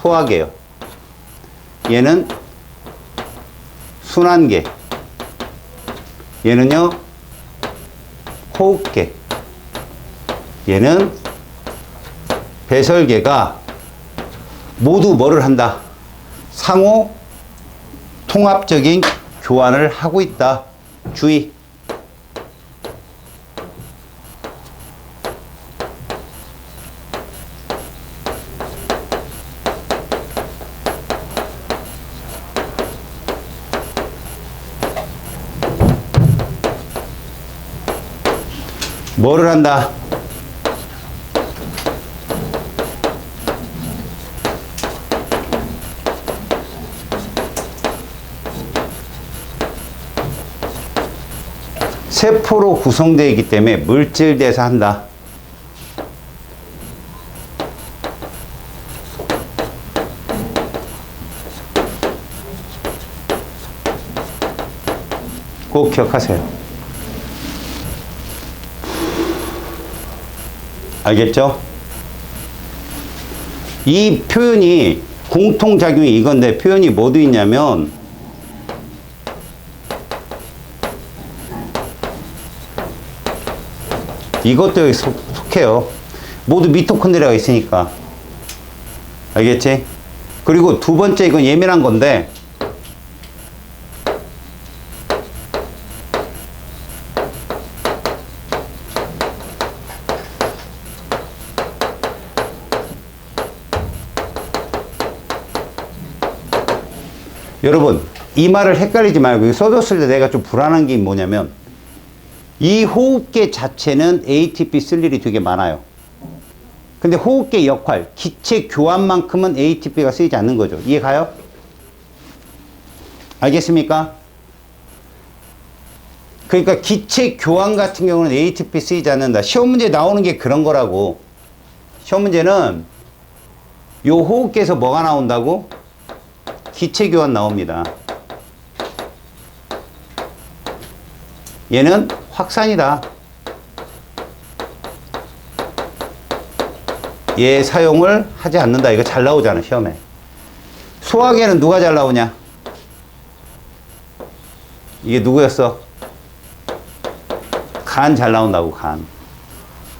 소화계요. 얘는 순환계. 얘는요, 호흡계. 얘는 배설계가 모두 뭐를 한다? 상호 통합적인 교환을 하고 있다. 주의. 뭐를 한다? 세포로 구성되어 있기 때문에 물질 대사한다. 꼭 기억하세요. 알겠죠? 이 표현이 공통작용이 이건데 표현이 뭐도 있냐면 이것도 여기 속해요. 모두 미토콘드리아가 있으니까. 알겠지? 그리고 두 번째 이건 예민한 건데 여러분 이 말을 헷갈리지 말고 써줬을 때 내가 좀 불안한 게 뭐냐면 이 호흡계 자체는 ATP 쓸 일이 되게 많아요. 근데 호흡계 역할, 기체 교환만큼은 ATP가 쓰이지 않는 거죠. 이해 가요? 알겠습니까? 그러니까 기체 교환 같은 경우는 ATP 쓰이지 않는다. 시험 문제 나오는 게 그런 거라고. 시험 문제는 요 호흡계에서 뭐가 나온다고? 기체 교환 나옵니다. 얘는 확산이다. 얘 사용을 하지 않는다. 이거 잘 나오잖아, 시험에. 소화계는 누가 잘 나오냐? 이게 누구였어? 간 잘 나온다고, 간.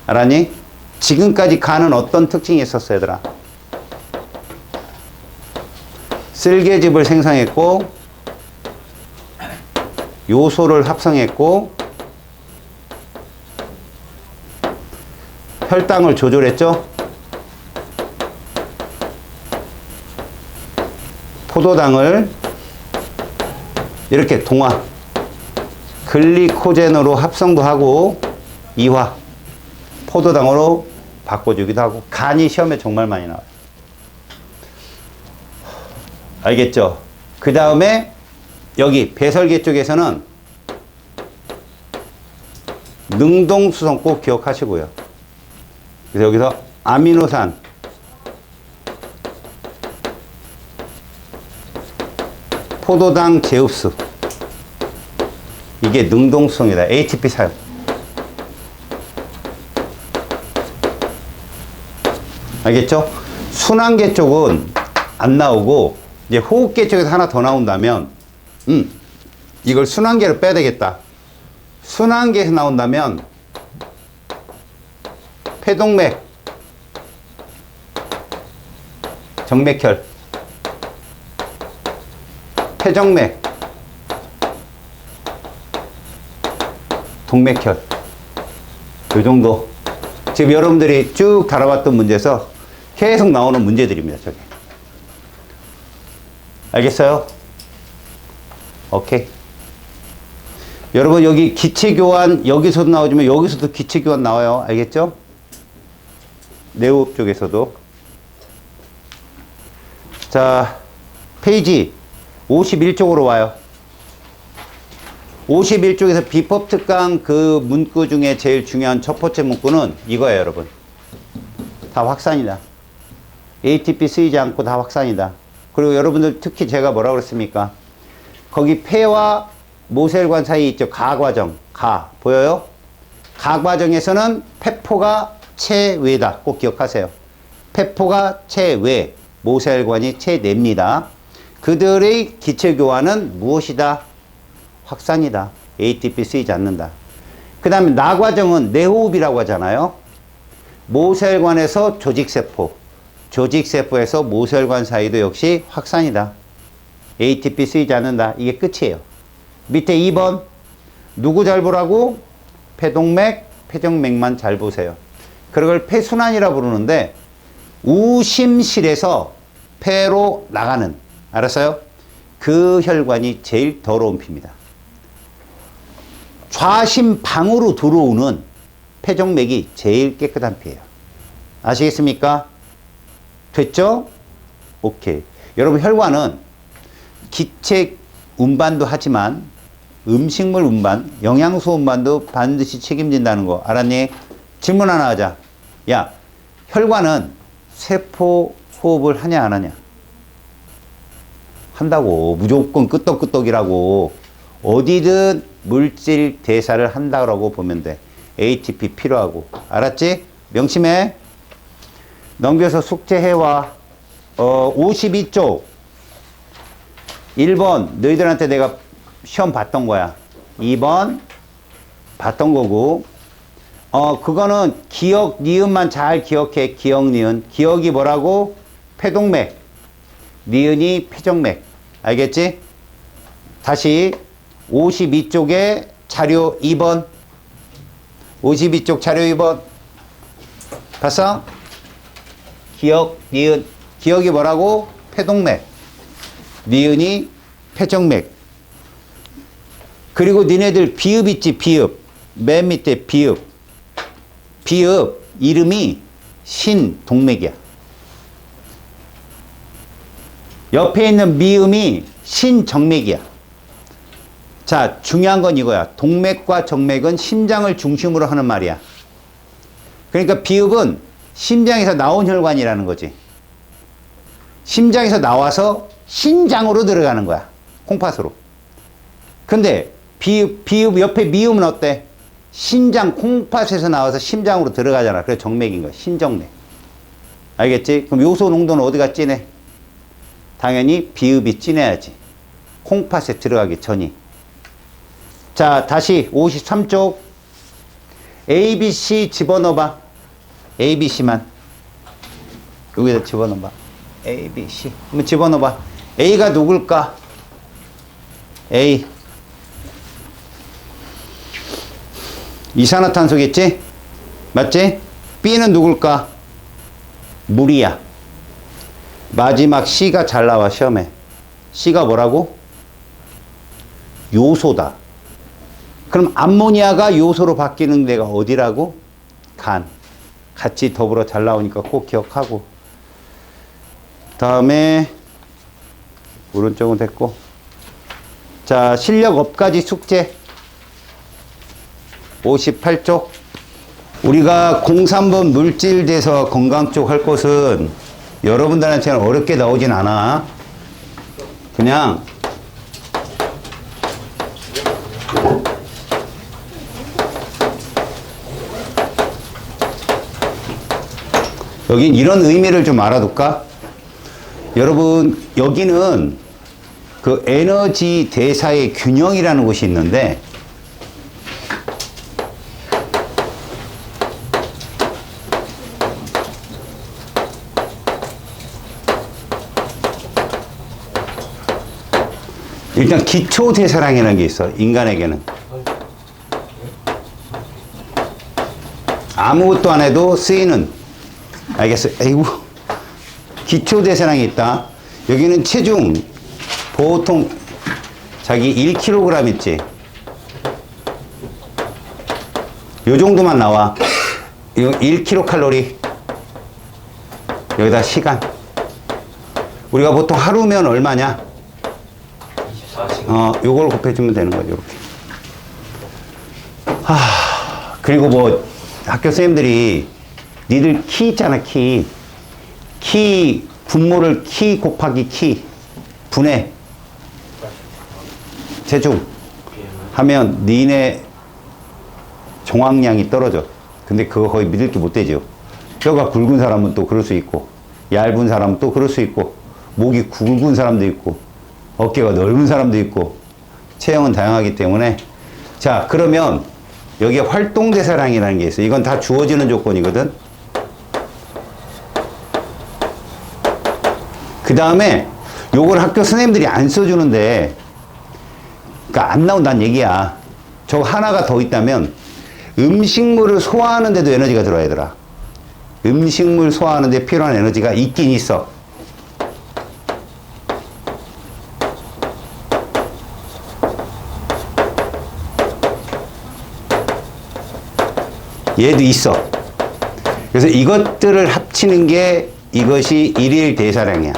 알았니? 지금까지 간은 어떤 특징이 있었어, 얘들아? 쓸개즙을 생성했고, 요소를 합성했고, 혈당을 조절했죠? 포도당을 이렇게 동화, 글리코젠으로 합성도 하고 이화, 포도당으로 바꿔주기도 하고. 간이 시험에 정말 많이 나와요. 알겠죠? 그 다음에 여기 배설계 쪽에서는 능동수성 꼭 기억하시고요. 그래서 여기서 아미노산, 포도당 제흡수, 이게 능동수성이다. ATP 사용. 알겠죠? 순환계 쪽은 안 나오고 이제 호흡계 쪽에서 하나 더 나온다면 이걸 순환계로 빼야 되겠다. 순환계에서 나온다면 폐동맥, 정맥혈, 폐정맥, 동맥혈, 요 정도. 지금 여러분들이 쭉 다뤄봤던 문제에서 계속 나오는 문제들입니다. 저게. 알겠어요? 오케이. 여러분 여기 기체교환 여기서도 나오지만 여기서도 기체교환 나와요. 알겠죠? 내호흡 쪽에서도. 자, 페이지 51쪽으로 와요. 51쪽에서 비법특강 그 문구 중에 제일 중요한 첫 번째 문구는 이거예요, 여러분. 다 확산이다. ATP 쓰이지 않고 다 확산이다. 그리고 여러분들 특히 제가 뭐라고 그랬습니까? 거기 폐와 모세혈관 사이에 있죠. 가과정. 가. 보여요? 가과정에서는 폐포가 체외다. 꼭 기억하세요. 폐포가 체외. 모세혈관이 체내입니다. 그들의 기체교환은 무엇이다? 확산이다. ATP 쓰이지 않는다. 그 다음에 나과정은 내호흡이라고 하잖아요. 모세혈관에서 조직세포, 조직세포에서 모세혈관 사이도 역시 확산이다. ATP 쓰이지 않는다. 이게 끝이에요. 밑에 2번 누구 잘 보라고? 폐동맥, 폐정맥만 잘 보세요. 그걸 폐순환이라 부르는데 우심실에서 폐로 나가는, 알았어요? 그 혈관이 제일 더러운 피입니다. 좌심방으로 들어오는 폐정맥이 제일 깨끗한 피예요. 아시겠습니까? 됐죠? 오케이. 여러분 혈관은 기체 운반도 하지만 음식물 운반, 영양소 운반도 반드시 책임진다는 거 알았니? 질문 하나 하자. 야, 혈관은 세포 호흡을 하냐 안 하냐? 한다고. 무조건 끄떡끄떡이라고. 어디든 물질 대사를 한다고 보면 돼. ATP 필요하고. 알았지? 명심해. 넘겨서 숙제해와. 52쪽. 1번 너희들한테 내가 시험 봤던 거야. 2번 봤던 거고. 그거는 기억, 니은만 잘 기억해. 기억, 니은. 기억이 뭐라고? 폐동맥. 니은이 폐정맥. 알겠지? 다시 52쪽에 자료 2번. 52쪽 자료 2번. 봤어? 기억, 니은. 기억이 뭐라고? 폐동맥. 니은이 폐정맥. 그리고 니네들 비읍 있지, 비읍. 맨 밑에 비읍. 비읍 이름이 신동맥이야. 옆에 있는 미음이 신정맥이야. 자, 중요한 건 이거야. 동맥과 정맥은 심장을 중심으로 하는 말이야. 그러니까 비읍은 심장에서 나온 혈관이라는 거지. 심장에서 나와서 신장으로 들어가는 거야. 콩팥으로. 근데 비읍 옆에 미음은 어때? 신장 콩팥에서 나와서 심장으로 들어가잖아. 그래서 정맥인 거야. 신정맥. 알겠지? 그럼 요소 농도는 어디가 진해? 당연히 비읍이 진해야지. 콩팥에 들어가기 전이. 자, 다시 53쪽. A, B, C 집어넣어봐. A, B, C만. 여기다 집어넣어봐. A, B, C. 한번 집어넣어봐. A가 누굴까? A. 이산화탄소겠지? 맞지? B는 누굴까? 물이야. 마지막 C가 잘 나와, 시험에. C가 뭐라고? 요소다. 그럼 암모니아가 요소로 바뀌는 데가 어디라고? 간. 같이 더불어 잘 나오니까 꼭 기억하고. 다음에 오른쪽은 됐고. 자, 실력 업까지 숙제. 58쪽. 우리가 03번 물질대서 건강 쪽 할 것은 여러분들한테는 어렵게 나오진 않아. 그냥 여긴 이런 의미를 좀 알아둘까? 여러분, 여기는 그 에너지 대사의 균형이라는 곳이 있는데, 일단 기초대사량이라는 게 있어, 인간에게는. 아무것도 안 해도 쓰이는, 알겠어? 에이구. 기초대사량이 있다. 여기는 체중, 보통 자기 1kg 있지? 요 정도만 나와. 이거 1kcal. 여기다 시간. 우리가 보통 하루면 얼마냐? 24시간. 요걸 곱해주면 되는 거죠, 이렇게. 그리고 뭐, 학교 선생님들이, 니들 키 있잖아, 키. 키, 분모를 키 곱하기 키. 분해. 체중. 하면, 니네 종합량이 떨어져. 근데 그거 거의 믿을 게 못 되죠. 뼈가 굵은 사람은 또 그럴 수 있고, 얇은 사람은 또 그럴 수 있고, 목이 굵은 사람도 있고, 어깨가 넓은 사람도 있고, 체형은 다양하기 때문에. 자, 그러면 여기에 활동대사량이라는 게 있어요. 이건 다 주어지는 조건이거든. 그 다음에 요걸 학교 선생님들이 안 써주는데, 그러니까 안 나온다는 얘기야. 저거 하나가 더 있다면, 음식물을 소화하는 데도 에너지가 들어야 되더라. 음식물 소화하는 데 필요한 에너지가 있긴 있어. 얘도 있어. 그래서 이것들을 합치는 게 이것이 일일 대사량이야.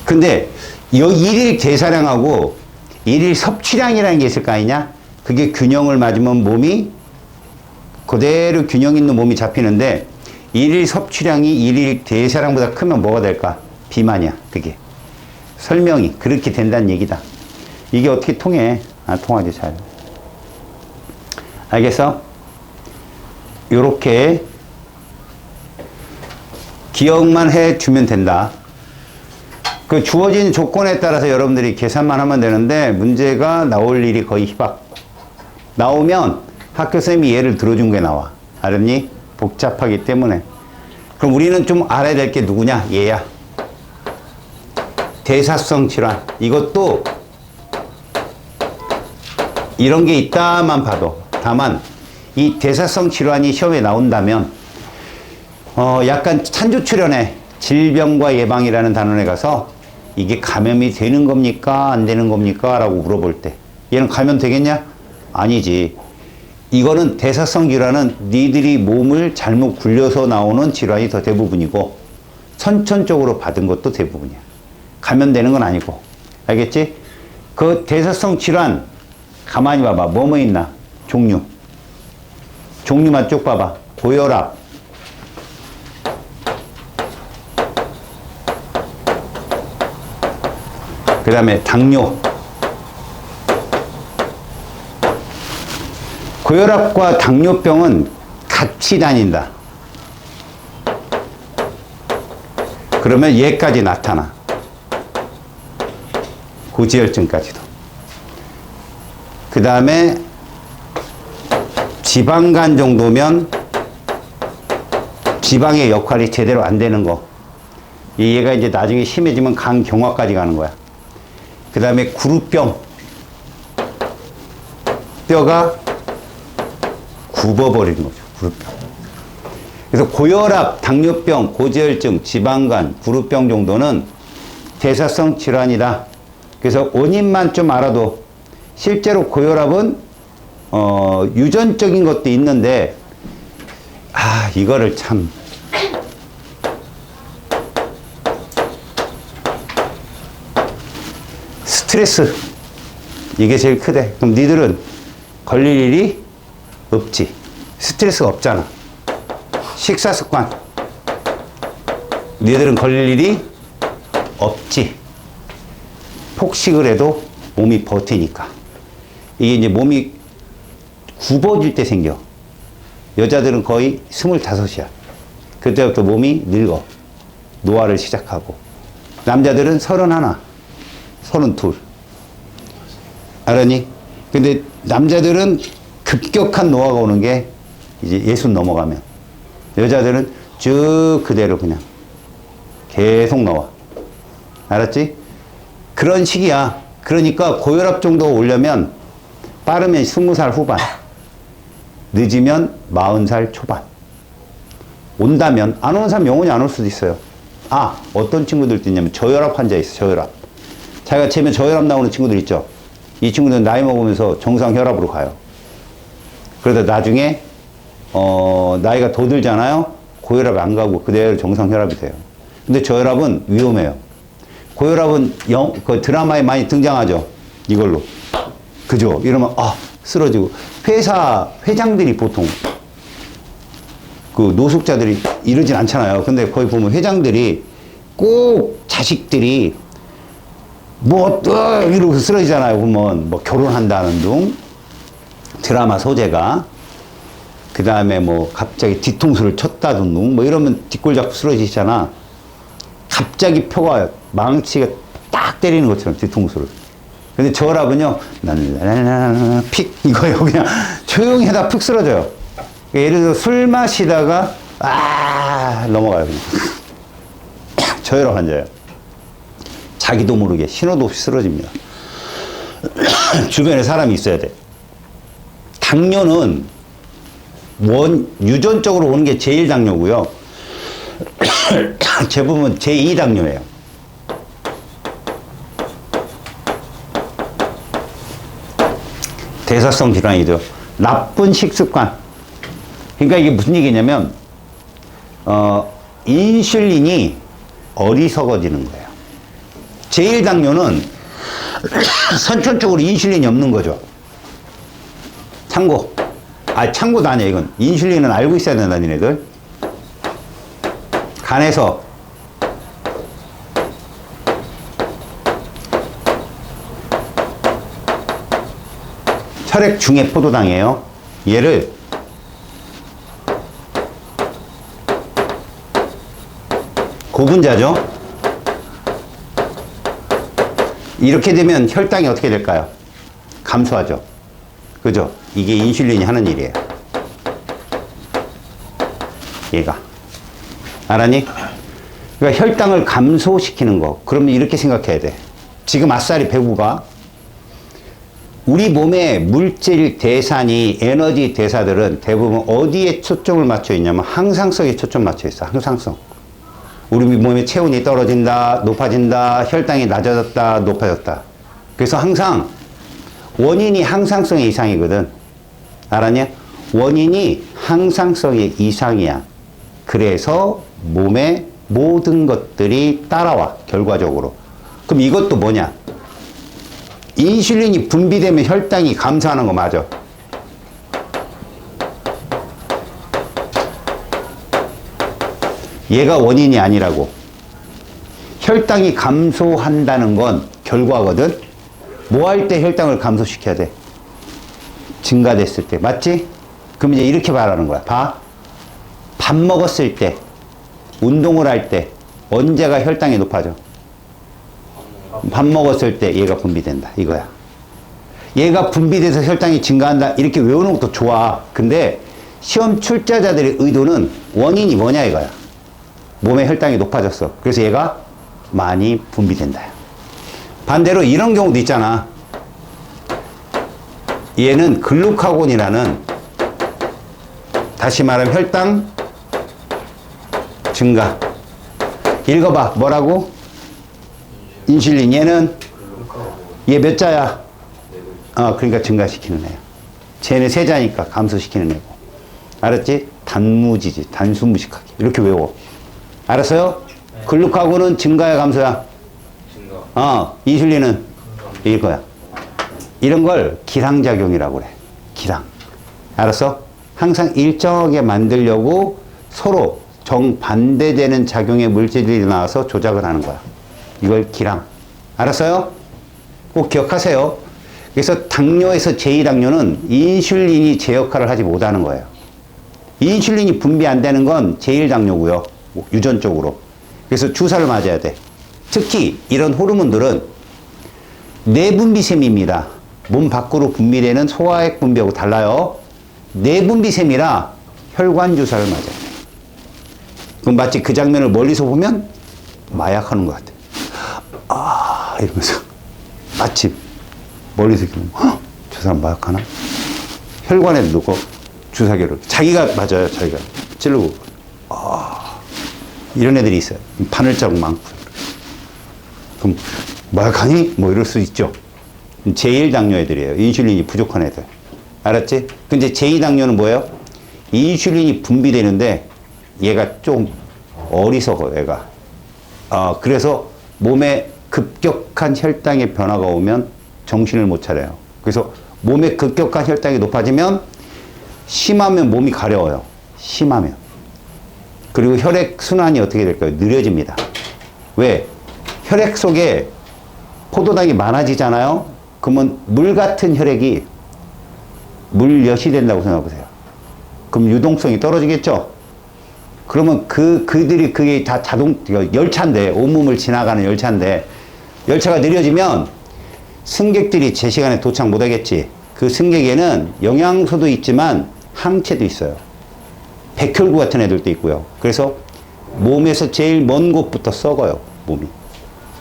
근데 이 일일 대사량하고 일일 섭취량이라는 게 있을 거 아니냐? 그게 균형을 맞으면 몸이 그대로 균형 있는 몸이 잡히는데, 일일 섭취량이 일일 대사량보다 크면 뭐가 될까? 비만이야, 그게. 설명이 그렇게 된다는 얘기다. 이게 어떻게 통해? 안 통하지, 잘. 알겠어? 요렇게 기억만 해주면 된다. 그 주어진 조건에 따라서 여러분들이 계산만 하면 되는데 문제가 나올 일이 거의 희박. 나오면 학교선생님이 예를 들어준 게 나와. 알았니? 복잡하기 때문에. 그럼 우리는 좀 알아야 될 게 누구냐? 얘야. 대사성 질환. 이것도 이런 게 있다만 봐도. 다만 이 대사성 질환이 시험에 나온다면 약간 찬조 출연에 질병과 예방이라는 단원에 가서 이게 감염이 되는 겁니까? 안 되는 겁니까? 라고 물어볼 때 얘는 감염 되겠냐? 아니지. 이거는 대사성 질환은 니들이 몸을 잘못 굴려서 나오는 질환이 더 대부분이고 선천적으로 받은 것도 대부분이야. 감염되는 건 아니고. 알겠지? 그 대사성 질환 가만히 봐봐. 뭐뭐 있나? 종류. 종류만 쭉 봐봐. 고혈압. 그 다음에 당뇨. 고혈압과 당뇨병은 같이 다닌다. 그러면 얘까지 나타나. 고지혈증까지도. 그 다음에 지방간 정도면 지방의 역할이 제대로 안 되는 거. 얘가 이제 나중에 심해지면 간경화까지 가는 거야. 그 다음에 구루병. 뼈가 굽어버리는 거죠. 구루병. 그래서 고혈압, 당뇨병, 고지혈증, 지방간, 구루병 정도는 대사성 질환이다. 그래서 원인만 좀 알아도 실제로 고혈압은 유전적인 것도 있는데 이거를 참 스트레스 이게 제일 크대. 그럼 니들은 걸릴 일이 없지. 스트레스가 없잖아. 식사 습관 니들은 걸릴 일이 없지. 폭식을 해도 몸이 버티니까. 이게 이제 몸이 굽어질 때 생겨. 여자들은 거의 25이야. 그때부터 몸이 늙어. 노화를 시작하고. 남자들은 31, 32. 알았니? 근데 남자들은 급격한 노화가 오는 게 이제 60 넘어가면. 여자들은 쭉 그대로 그냥 계속 나와. 알았지? 그런 시기야. 그러니까 고혈압 정도 오려면 빠르면 20살 후반, 늦으면 40살 초반. 온다면, 안 오는 사람 영원히 안 올 수도 있어요. 어떤 친구들도 있냐면 저혈압 환자 있어, 저혈압. 자기가 체면 저혈압 나오는 친구들 있죠? 이 친구들은 나이 먹으면서 정상 혈압으로 가요. 그러다 나중에, 나이가 더 들잖아요? 고혈압이 안 가고 그대로 정상 혈압이 돼요. 근데 저혈압은 위험해요. 고혈압은 그 드라마에 많이 등장하죠? 이걸로. 그죠? 이러면, 쓰러지고. 회사 회장들이 보통, 그 노숙자들이 이러진 않잖아요. 근데 거기 보면 회장들이 꼭 자식들이 이러고 쓰러지잖아요. 보면, 결혼한다는 둥, 드라마 소재가. 그 다음에 갑자기 뒤통수를 쳤다든 둥, 이러면 뒷골 잡고 쓰러지잖아. 갑자기 표가 망치가 딱 때리는 것처럼 뒤통수를. 근데 저혈압은요, 픽, 이거요. 그냥 조용히 하다 푹 쓰러져요. 예를 들어 술 마시다가, 넘어가요. 그냥. 저혈압 환자예요. 자기도 모르게 신호도 없이 쓰러집니다. 주변에 사람이 있어야 돼. 당뇨는 유전적으로 오는 게 제1당뇨고요. 대부분 제2당뇨예요. 대사성 질환이죠. 나쁜 식습관. 그러니까 이게 무슨 얘기냐면, 인슐린이 어리석어지는 거예요. 제1당뇨는 선천적으로 인슐린이 없는 거죠. 참고. 참고도 아니야, 이건. 인슐린은 알고 있어야 된다, 니네들. 간에서 혈액 중에 포도당이에요. 얘를 고분자죠. 이렇게 되면 혈당이 어떻게 될까요? 감소하죠. 그죠? 이게 인슐린이 하는 일이에요. 얘가. 알았니? 그러니까 혈당을 감소시키는 거. 그러면 이렇게 생각해야 돼. 지금 아싸리 배구가 우리 몸의 물질 대사니 에너지 대사들은 대부분 어디에 초점을 맞춰 있냐면 항상성에 초점 맞춰 있어. 항상성. 우리 몸의 체온이 떨어진다, 높아진다, 혈당이 낮아졌다, 높아졌다. 그래서 항상 원인이 항상성의 이상이거든. 알았냐? 원인이 항상성의 이상이야. 그래서 몸의 모든 것들이 따라와, 결과적으로. 그럼 이것도 뭐냐? 인슐린이 분비되면 혈당이 감소하는 거 맞아? 얘가 원인이 아니라고. 혈당이 감소한다는 건 결과거든? 뭐 할 때 혈당을 감소시켜야 돼? 증가됐을 때. 맞지? 그럼 이제 이렇게 말하는 거야. 봐. 밥 먹었을 때, 운동을 할 때, 언제가 혈당이 높아져? 밥 먹었을 때 얘가 분비된다. 이거야. 얘가 분비돼서 혈당이 증가한다. 이렇게 외우는 것도 좋아. 근데 시험 출제자들의 의도는 원인이 뭐냐 이거야. 몸의 혈당이 높아졌어. 그래서 얘가 많이 분비된다. 반대로 이런 경우도 있잖아. 얘는 글루카곤이라는, 다시 말하면 혈당 증가. 읽어봐. 뭐라고? 인슐린. 얘는 얘 몇 자야? 그러니까 증가시키는 애야. 쟤는 세 자니까 감소시키는 애고. 알았지? 단무지지. 단순무식하게. 이렇게 외워. 알았어요? 네. 글루카곤은 증가야 감소야? 증가. 인슐린은 이거야. 이런 걸 기량작용이라고 그래. 기량. 알았어? 항상 일정하게 만들려고 서로 정반대되는 작용의 물질들이 나와서 조작을 하는 거야. 이걸 기량. 알았어요? 꼭 기억하세요. 그래서 당뇨에서 제2당뇨는 인슐린이 제 역할을 하지 못하는 거예요. 인슐린이 분비 안 되는 건 제1당뇨고요. 유전적으로. 그래서 주사를 맞아야 돼. 특히 이런 호르몬들은 내분비샘입니다. 몸 밖으로 분비되는 소화액 분비하고 달라요. 내분비샘이라 혈관 주사를 맞아야 돼. 그럼 마치 그 장면을 멀리서 보면 마약하는 것 같아. 이러면서 마침 멀리서 보면 저 사람 마약하나? 혈관에 넣고 주사기를 자기가 맞아요. 자기가 찌르고 이런 애들이 있어요. 바늘자국 많고. 그럼 마약하니? 뭐 이럴 수 있죠. 제1당뇨 애들이에요. 인슐린이 부족한 애들. 알았지? 근데 제2당뇨는 뭐예요? 인슐린이 분비되는데 얘가 좀 어리석어, 얘가. 그래서 몸에 급격한 혈당의 변화가 오면 정신을 못 차려요. 그래서 몸에 급격한 혈당이 높아지면 심하면 몸이 가려워요. 심하면. 그리고 혈액 순환이 어떻게 될까요? 느려집니다. 왜? 혈액 속에 포도당이 많아지잖아요? 그러면 물 같은 혈액이 물엿이 된다고 생각해보세요. 그럼 유동성이 떨어지겠죠? 그러면 그들이 그게 다 열차인데, 온몸을 지나가는 열차인데, 열차가 느려지면 승객들이 제 시간에 도착 못 하겠지. 그 승객에는 영양소도 있지만 항체도 있어요. 백혈구 같은 애들도 있고요. 그래서 몸에서 제일 먼 곳부터 썩어요, 몸이.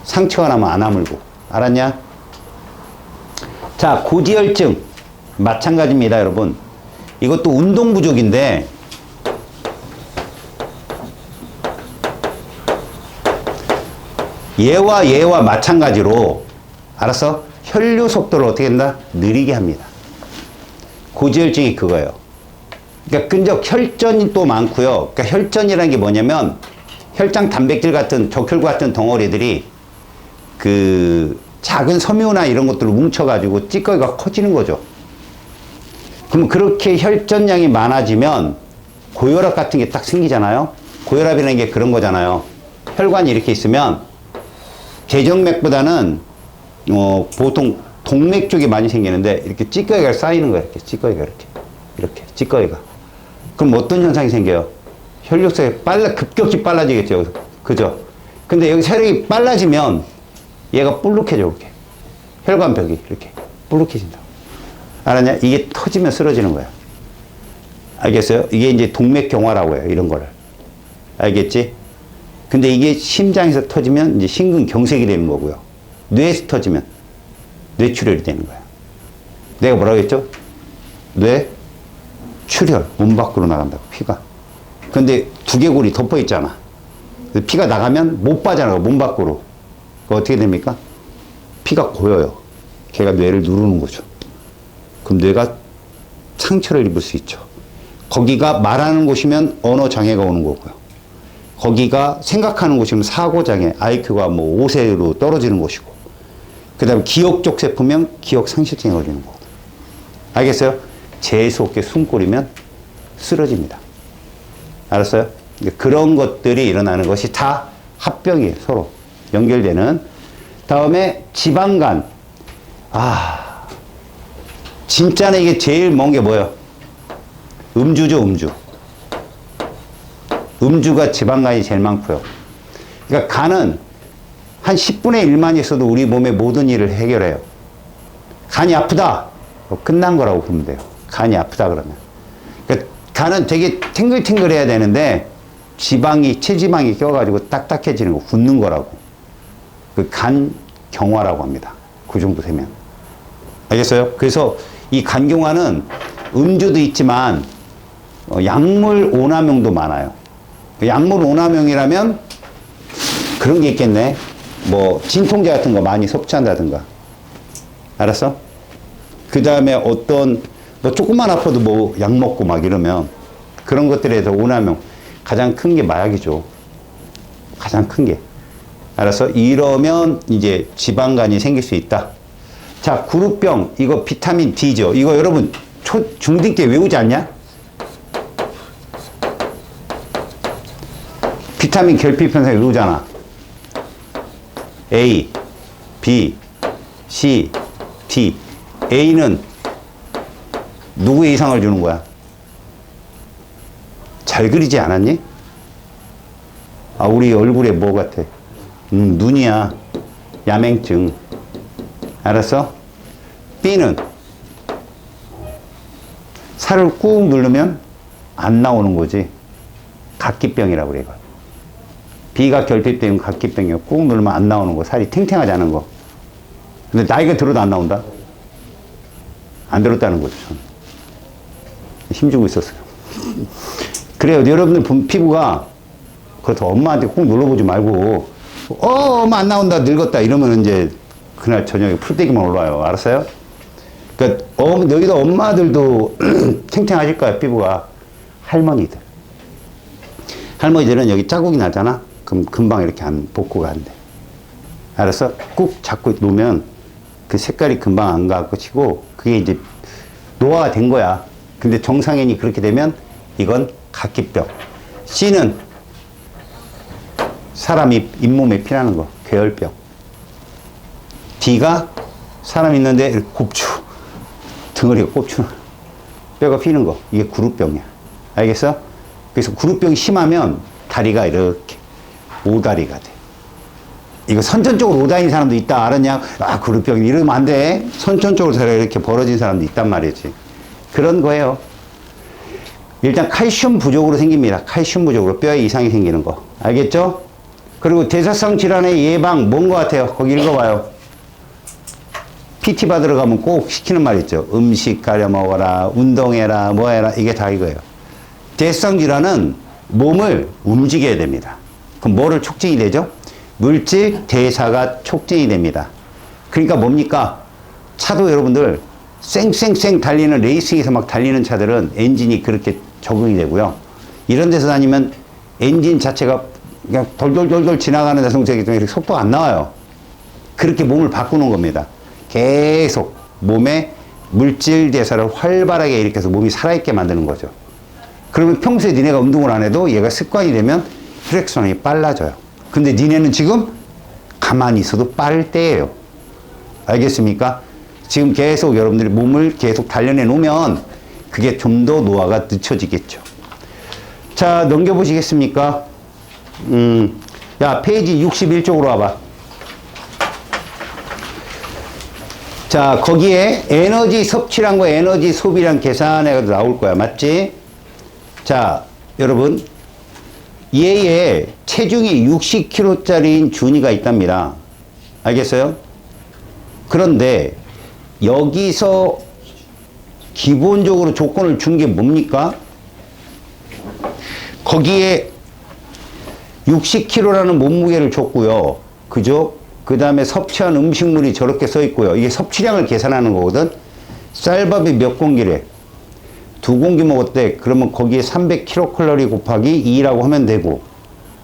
상처가 나면 안 아물고. 알았냐? 자, 고지혈증. 마찬가지입니다, 여러분. 이것도 운동 부족인데, 얘와 마찬가지로, 알았어? 혈류 속도를 어떻게 한다? 느리게 합니다. 고지혈증이 그거예요. 그러니까 끈적 혈전이 또 많고요. 그러니까 혈전이라는 게 뭐냐면 혈장 단백질 같은 적혈구 같은 덩어리들이 그 작은 섬유나 이런 것들을 뭉쳐가지고 찌꺼기가 커지는 거죠. 그럼 그렇게 혈전량이 많아지면 고혈압 같은 게 딱 생기잖아요. 고혈압이라는 게 그런 거잖아요. 혈관이 이렇게 있으면 대정맥보다는 보통 동맥 쪽에 많이 생기는데 이렇게 찌꺼기가 쌓이는 거예요. 이렇게 찌꺼기가 이렇게 찌꺼기가. 그럼 어떤 현상이 생겨요? 혈류속이 급격히 빨라지겠죠. 그죠? 근데 여기 세력이 빨라지면 얘가 불룩해져, 이렇게. 혈관벽이 이렇게 불룩해진다. 알았냐? 이게 터지면 쓰러지는 거야. 알겠어요? 이게 이제 동맥경화라고 해요, 이런 거를. 알겠지? 근데 이게 심장에서 터지면 이제 심근경색이 되는 거고요. 뇌에서 터지면 뇌출혈이 되는 거야. 내가 뭐라고 했죠? 뇌출혈, 몸 밖으로 나간다고, 피가. 근데 두개골이 덮어 있잖아. 피가 나가면 못 빠져나가, 몸 밖으로. 그거 어떻게 됩니까? 피가 고여요. 걔가 뇌를 누르는 거죠. 그럼 뇌가 상처를 입을 수 있죠. 거기가 말하는 곳이면 언어 장애가 오는 거고요. 거기가 생각하는 곳이면 사고 장애, IQ가 뭐 5세로 떨어지는 곳이고. 그 다음에 기억 쪽 세포면 기억 상실증이 걸리는 거고. 알겠어요? 재수 없게 숨고리면 쓰러집니다. 알았어요? 그런 것들이 일어나는 것이 다 합병이에요. 서로 연결되는. 다음에 지방간. 진짜는 이게 제일 먼 게 뭐예요? 음주죠, 음주. 음주가 지방간이 제일 많고요. 그러니까 간은 한 10분의 1만 있어도 우리 몸의 모든 일을 해결해요. 간이 아프다. 끝난 거라고 보면 돼요. 간이 아프다 그러면. 그러니까 간은 되게 탱글탱글해야 되는데 지방이, 체지방이 껴가지고 딱딱해지는 거, 굳는 거라고. 그 간경화라고 합니다. 그 정도 되면. 알겠어요? 그래서 이 간경화는 음주도 있지만 약물 오남용도 많아요. 약물 오남용이라면 그런 게 있겠네. 뭐 진통제 같은 거 많이 섭취한다든가. 알았어? 그 다음에 어떤 뭐 조금만 아파도 뭐 약 먹고 막 이러면 그런 것들에서 오남용. 가장 큰 게 마약이죠. 가장 큰 게. 알았어? 이러면 이제 지방간이 생길 수 있다. 자, 구루병. 이거 비타민 D죠. 이거 여러분 중딩 때 외우지 않냐? 비타민 결핍현상 외우잖아. A, B, C, D. A는 누구의 이상을 주는 거야? 잘 그리지 않았니? 우리 얼굴에 뭐 같아? 눈이야. 야맹증. 알았어? B는 살을 꾹 누르면 안 나오는 거지. 각기병이라고 그래, 이걸. B가 결핍되면 각기병이고 꾹 누르면 안 나오는 거. 살이 탱탱하지 않은 거. 근데 나이가 들어도 안 나온다? 안 들었다는 거죠, 저는. 힘주고 있었어요. 그래요. 여러분들 피부가, 그렇다 엄마한테 꼭 눌러보지 말고, 엄마 안 나온다, 늙었다, 이러면 이제 그날 저녁에 풀떼기만 올라와요. 알았어요? 그러니까, 여기도 엄마들도 탱탱하실 거야, 피부가. 할머니들. 할머니들은 여기 자국이 나잖아? 그럼 금방 이렇게 복구가 안 돼. 알았어? 꾹 잡고 놓으면 그 색깔이 금방 안 가고 치고, 그게 이제 노화가 된 거야. 근데 정상인이 그렇게 되면 이건 각기병. C는 사람이 잇몸에 피나는 거, 괴혈병. D가 사람 있는데 곱추, 덩어리가 꼽추는 뼈가 피는 거, 이게 구루병이야. 알겠어? 그래서 구루병이 심하면 다리가 이렇게 오다리가 돼. 이거 선천적으로 오다리는 사람도 있다. 알았냐? 구루병 이러면 안 돼. 선천적으로 다리가 이렇게 벌어진 사람도 있단 말이지. 그런 거예요. 일단 칼슘 부족으로 생깁니다. 칼슘 부족으로 뼈에 이상이 생기는 거. 알겠죠? 그리고 대사성 질환의 예방 뭔 거 같아요? 거기 읽어봐요. PT 받으러 가면 꼭 시키는 말 있죠. 음식 가려 먹어라, 운동해라, 뭐 해라. 이게 다 이거예요. 대사성 질환은 몸을 움직여야 됩니다. 그럼 뭐를 촉진이 되죠? 물질 대사가 촉진이 됩니다. 그러니까 뭡니까? 차도 여러분들 쌩쌩쌩 달리는 레이싱에서 막 달리는 차들은 엔진이 그렇게 적응이 되고요. 이런 데서 다니면 엔진 자체가 그냥 돌돌돌돌 지나가는 자동차이기 때문에 속도가 안 나와요. 그렇게 몸을 바꾸는 겁니다. 계속 몸에 물질 대사를 활발하게 일으켜서 몸이 살아있게 만드는 거죠. 그러면 평소에 니네가 운동을 안 해도 얘가 습관이 되면 혈액순환이 빨라져요. 근데 니네는 지금 가만히 있어도 빠를 때예요. 알겠습니까? 지금 계속 여러분들이 몸을 계속 단련해 놓으면 그게 좀 더 노화가 늦춰지겠죠. 자, 넘겨보시겠습니까? 야, 페이지 61쪽으로 와봐. 자, 거기에 에너지 섭취량과 에너지 소비량 계산해가지고 나올 거야. 맞지? 자, 여러분. 얘의 체중이 60kg짜리인 준이가 있답니다. 알겠어요? 그런데 여기서 기본적으로 조건을 준 게 뭡니까? 거기에 60kg라는 몸무게를 줬고요. 그죠? 그 다음에 섭취한 음식물이 저렇게 써 있고요. 이게 섭취량을 계산하는 거거든. 쌀밥이 몇 공기래? 2공기 먹었대. 그러면 거기에 300kcal 곱하기 2라고 하면 되고.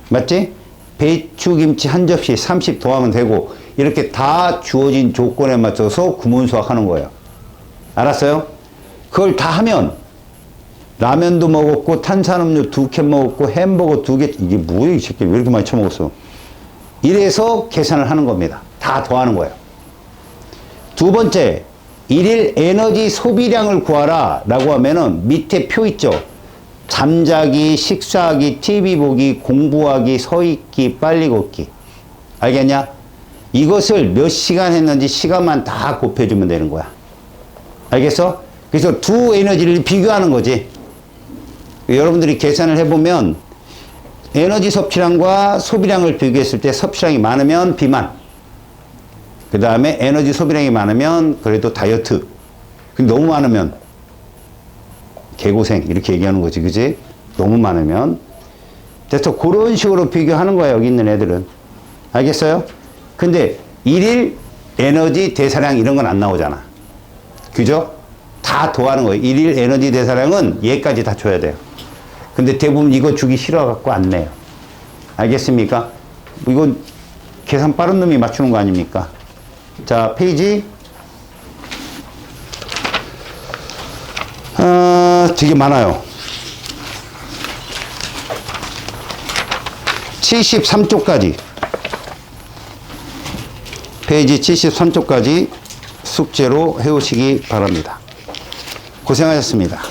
맞지? 배추김치 한 접시 30 더하면 되고. 이렇게 다 주어진 조건에 맞춰서 구문수학 하는 거예요. 알았어요? 그걸 다 하면 라면도 먹었고 탄산음료 2캔 먹었고 햄버거 2개. 이게 뭐야 이 새끼 왜 이렇게 많이 처먹었어. 이래서 계산을 하는 겁니다. 다 더하는 거예요. 두 번째, 일일 에너지 소비량을 구하라 라고 하면은 밑에 표 있죠. 잠자기, 식사하기, TV 보기, 공부하기, 서있기, 빨리 걷기. 알겠냐? 이것을 몇 시간 했는지 시간만 다 곱해주면 되는 거야. 알겠어? 그래서 두 에너지를 비교하는 거지. 여러분들이 계산을 해보면 에너지 섭취량과 소비량을 비교했을 때 섭취량이 많으면 비만. 그 다음에 에너지 소비량이 많으면 그래도 다이어트. 근데 너무 많으면 개고생 이렇게 얘기하는 거지. 그지? 너무 많으면. 그래서 그런 식으로 비교하는 거야. 여기 있는 애들은. 알겠어요? 근데 일일 에너지 대사량 이런 건 안 나오잖아. 그죠? 다 더하는 거예요. 일일 에너지 대사량은 얘까지 다 줘야 돼요. 근데 대부분 이거 주기 싫어갖고 안 내요. 알겠습니까? 이건 계산 빠른 놈이 맞추는 거 아닙니까? 자, 페이지. 되게 많아요. 73쪽까지. 페이지 73쪽까지 숙제로 해오시기 바랍니다. 고생하셨습니다.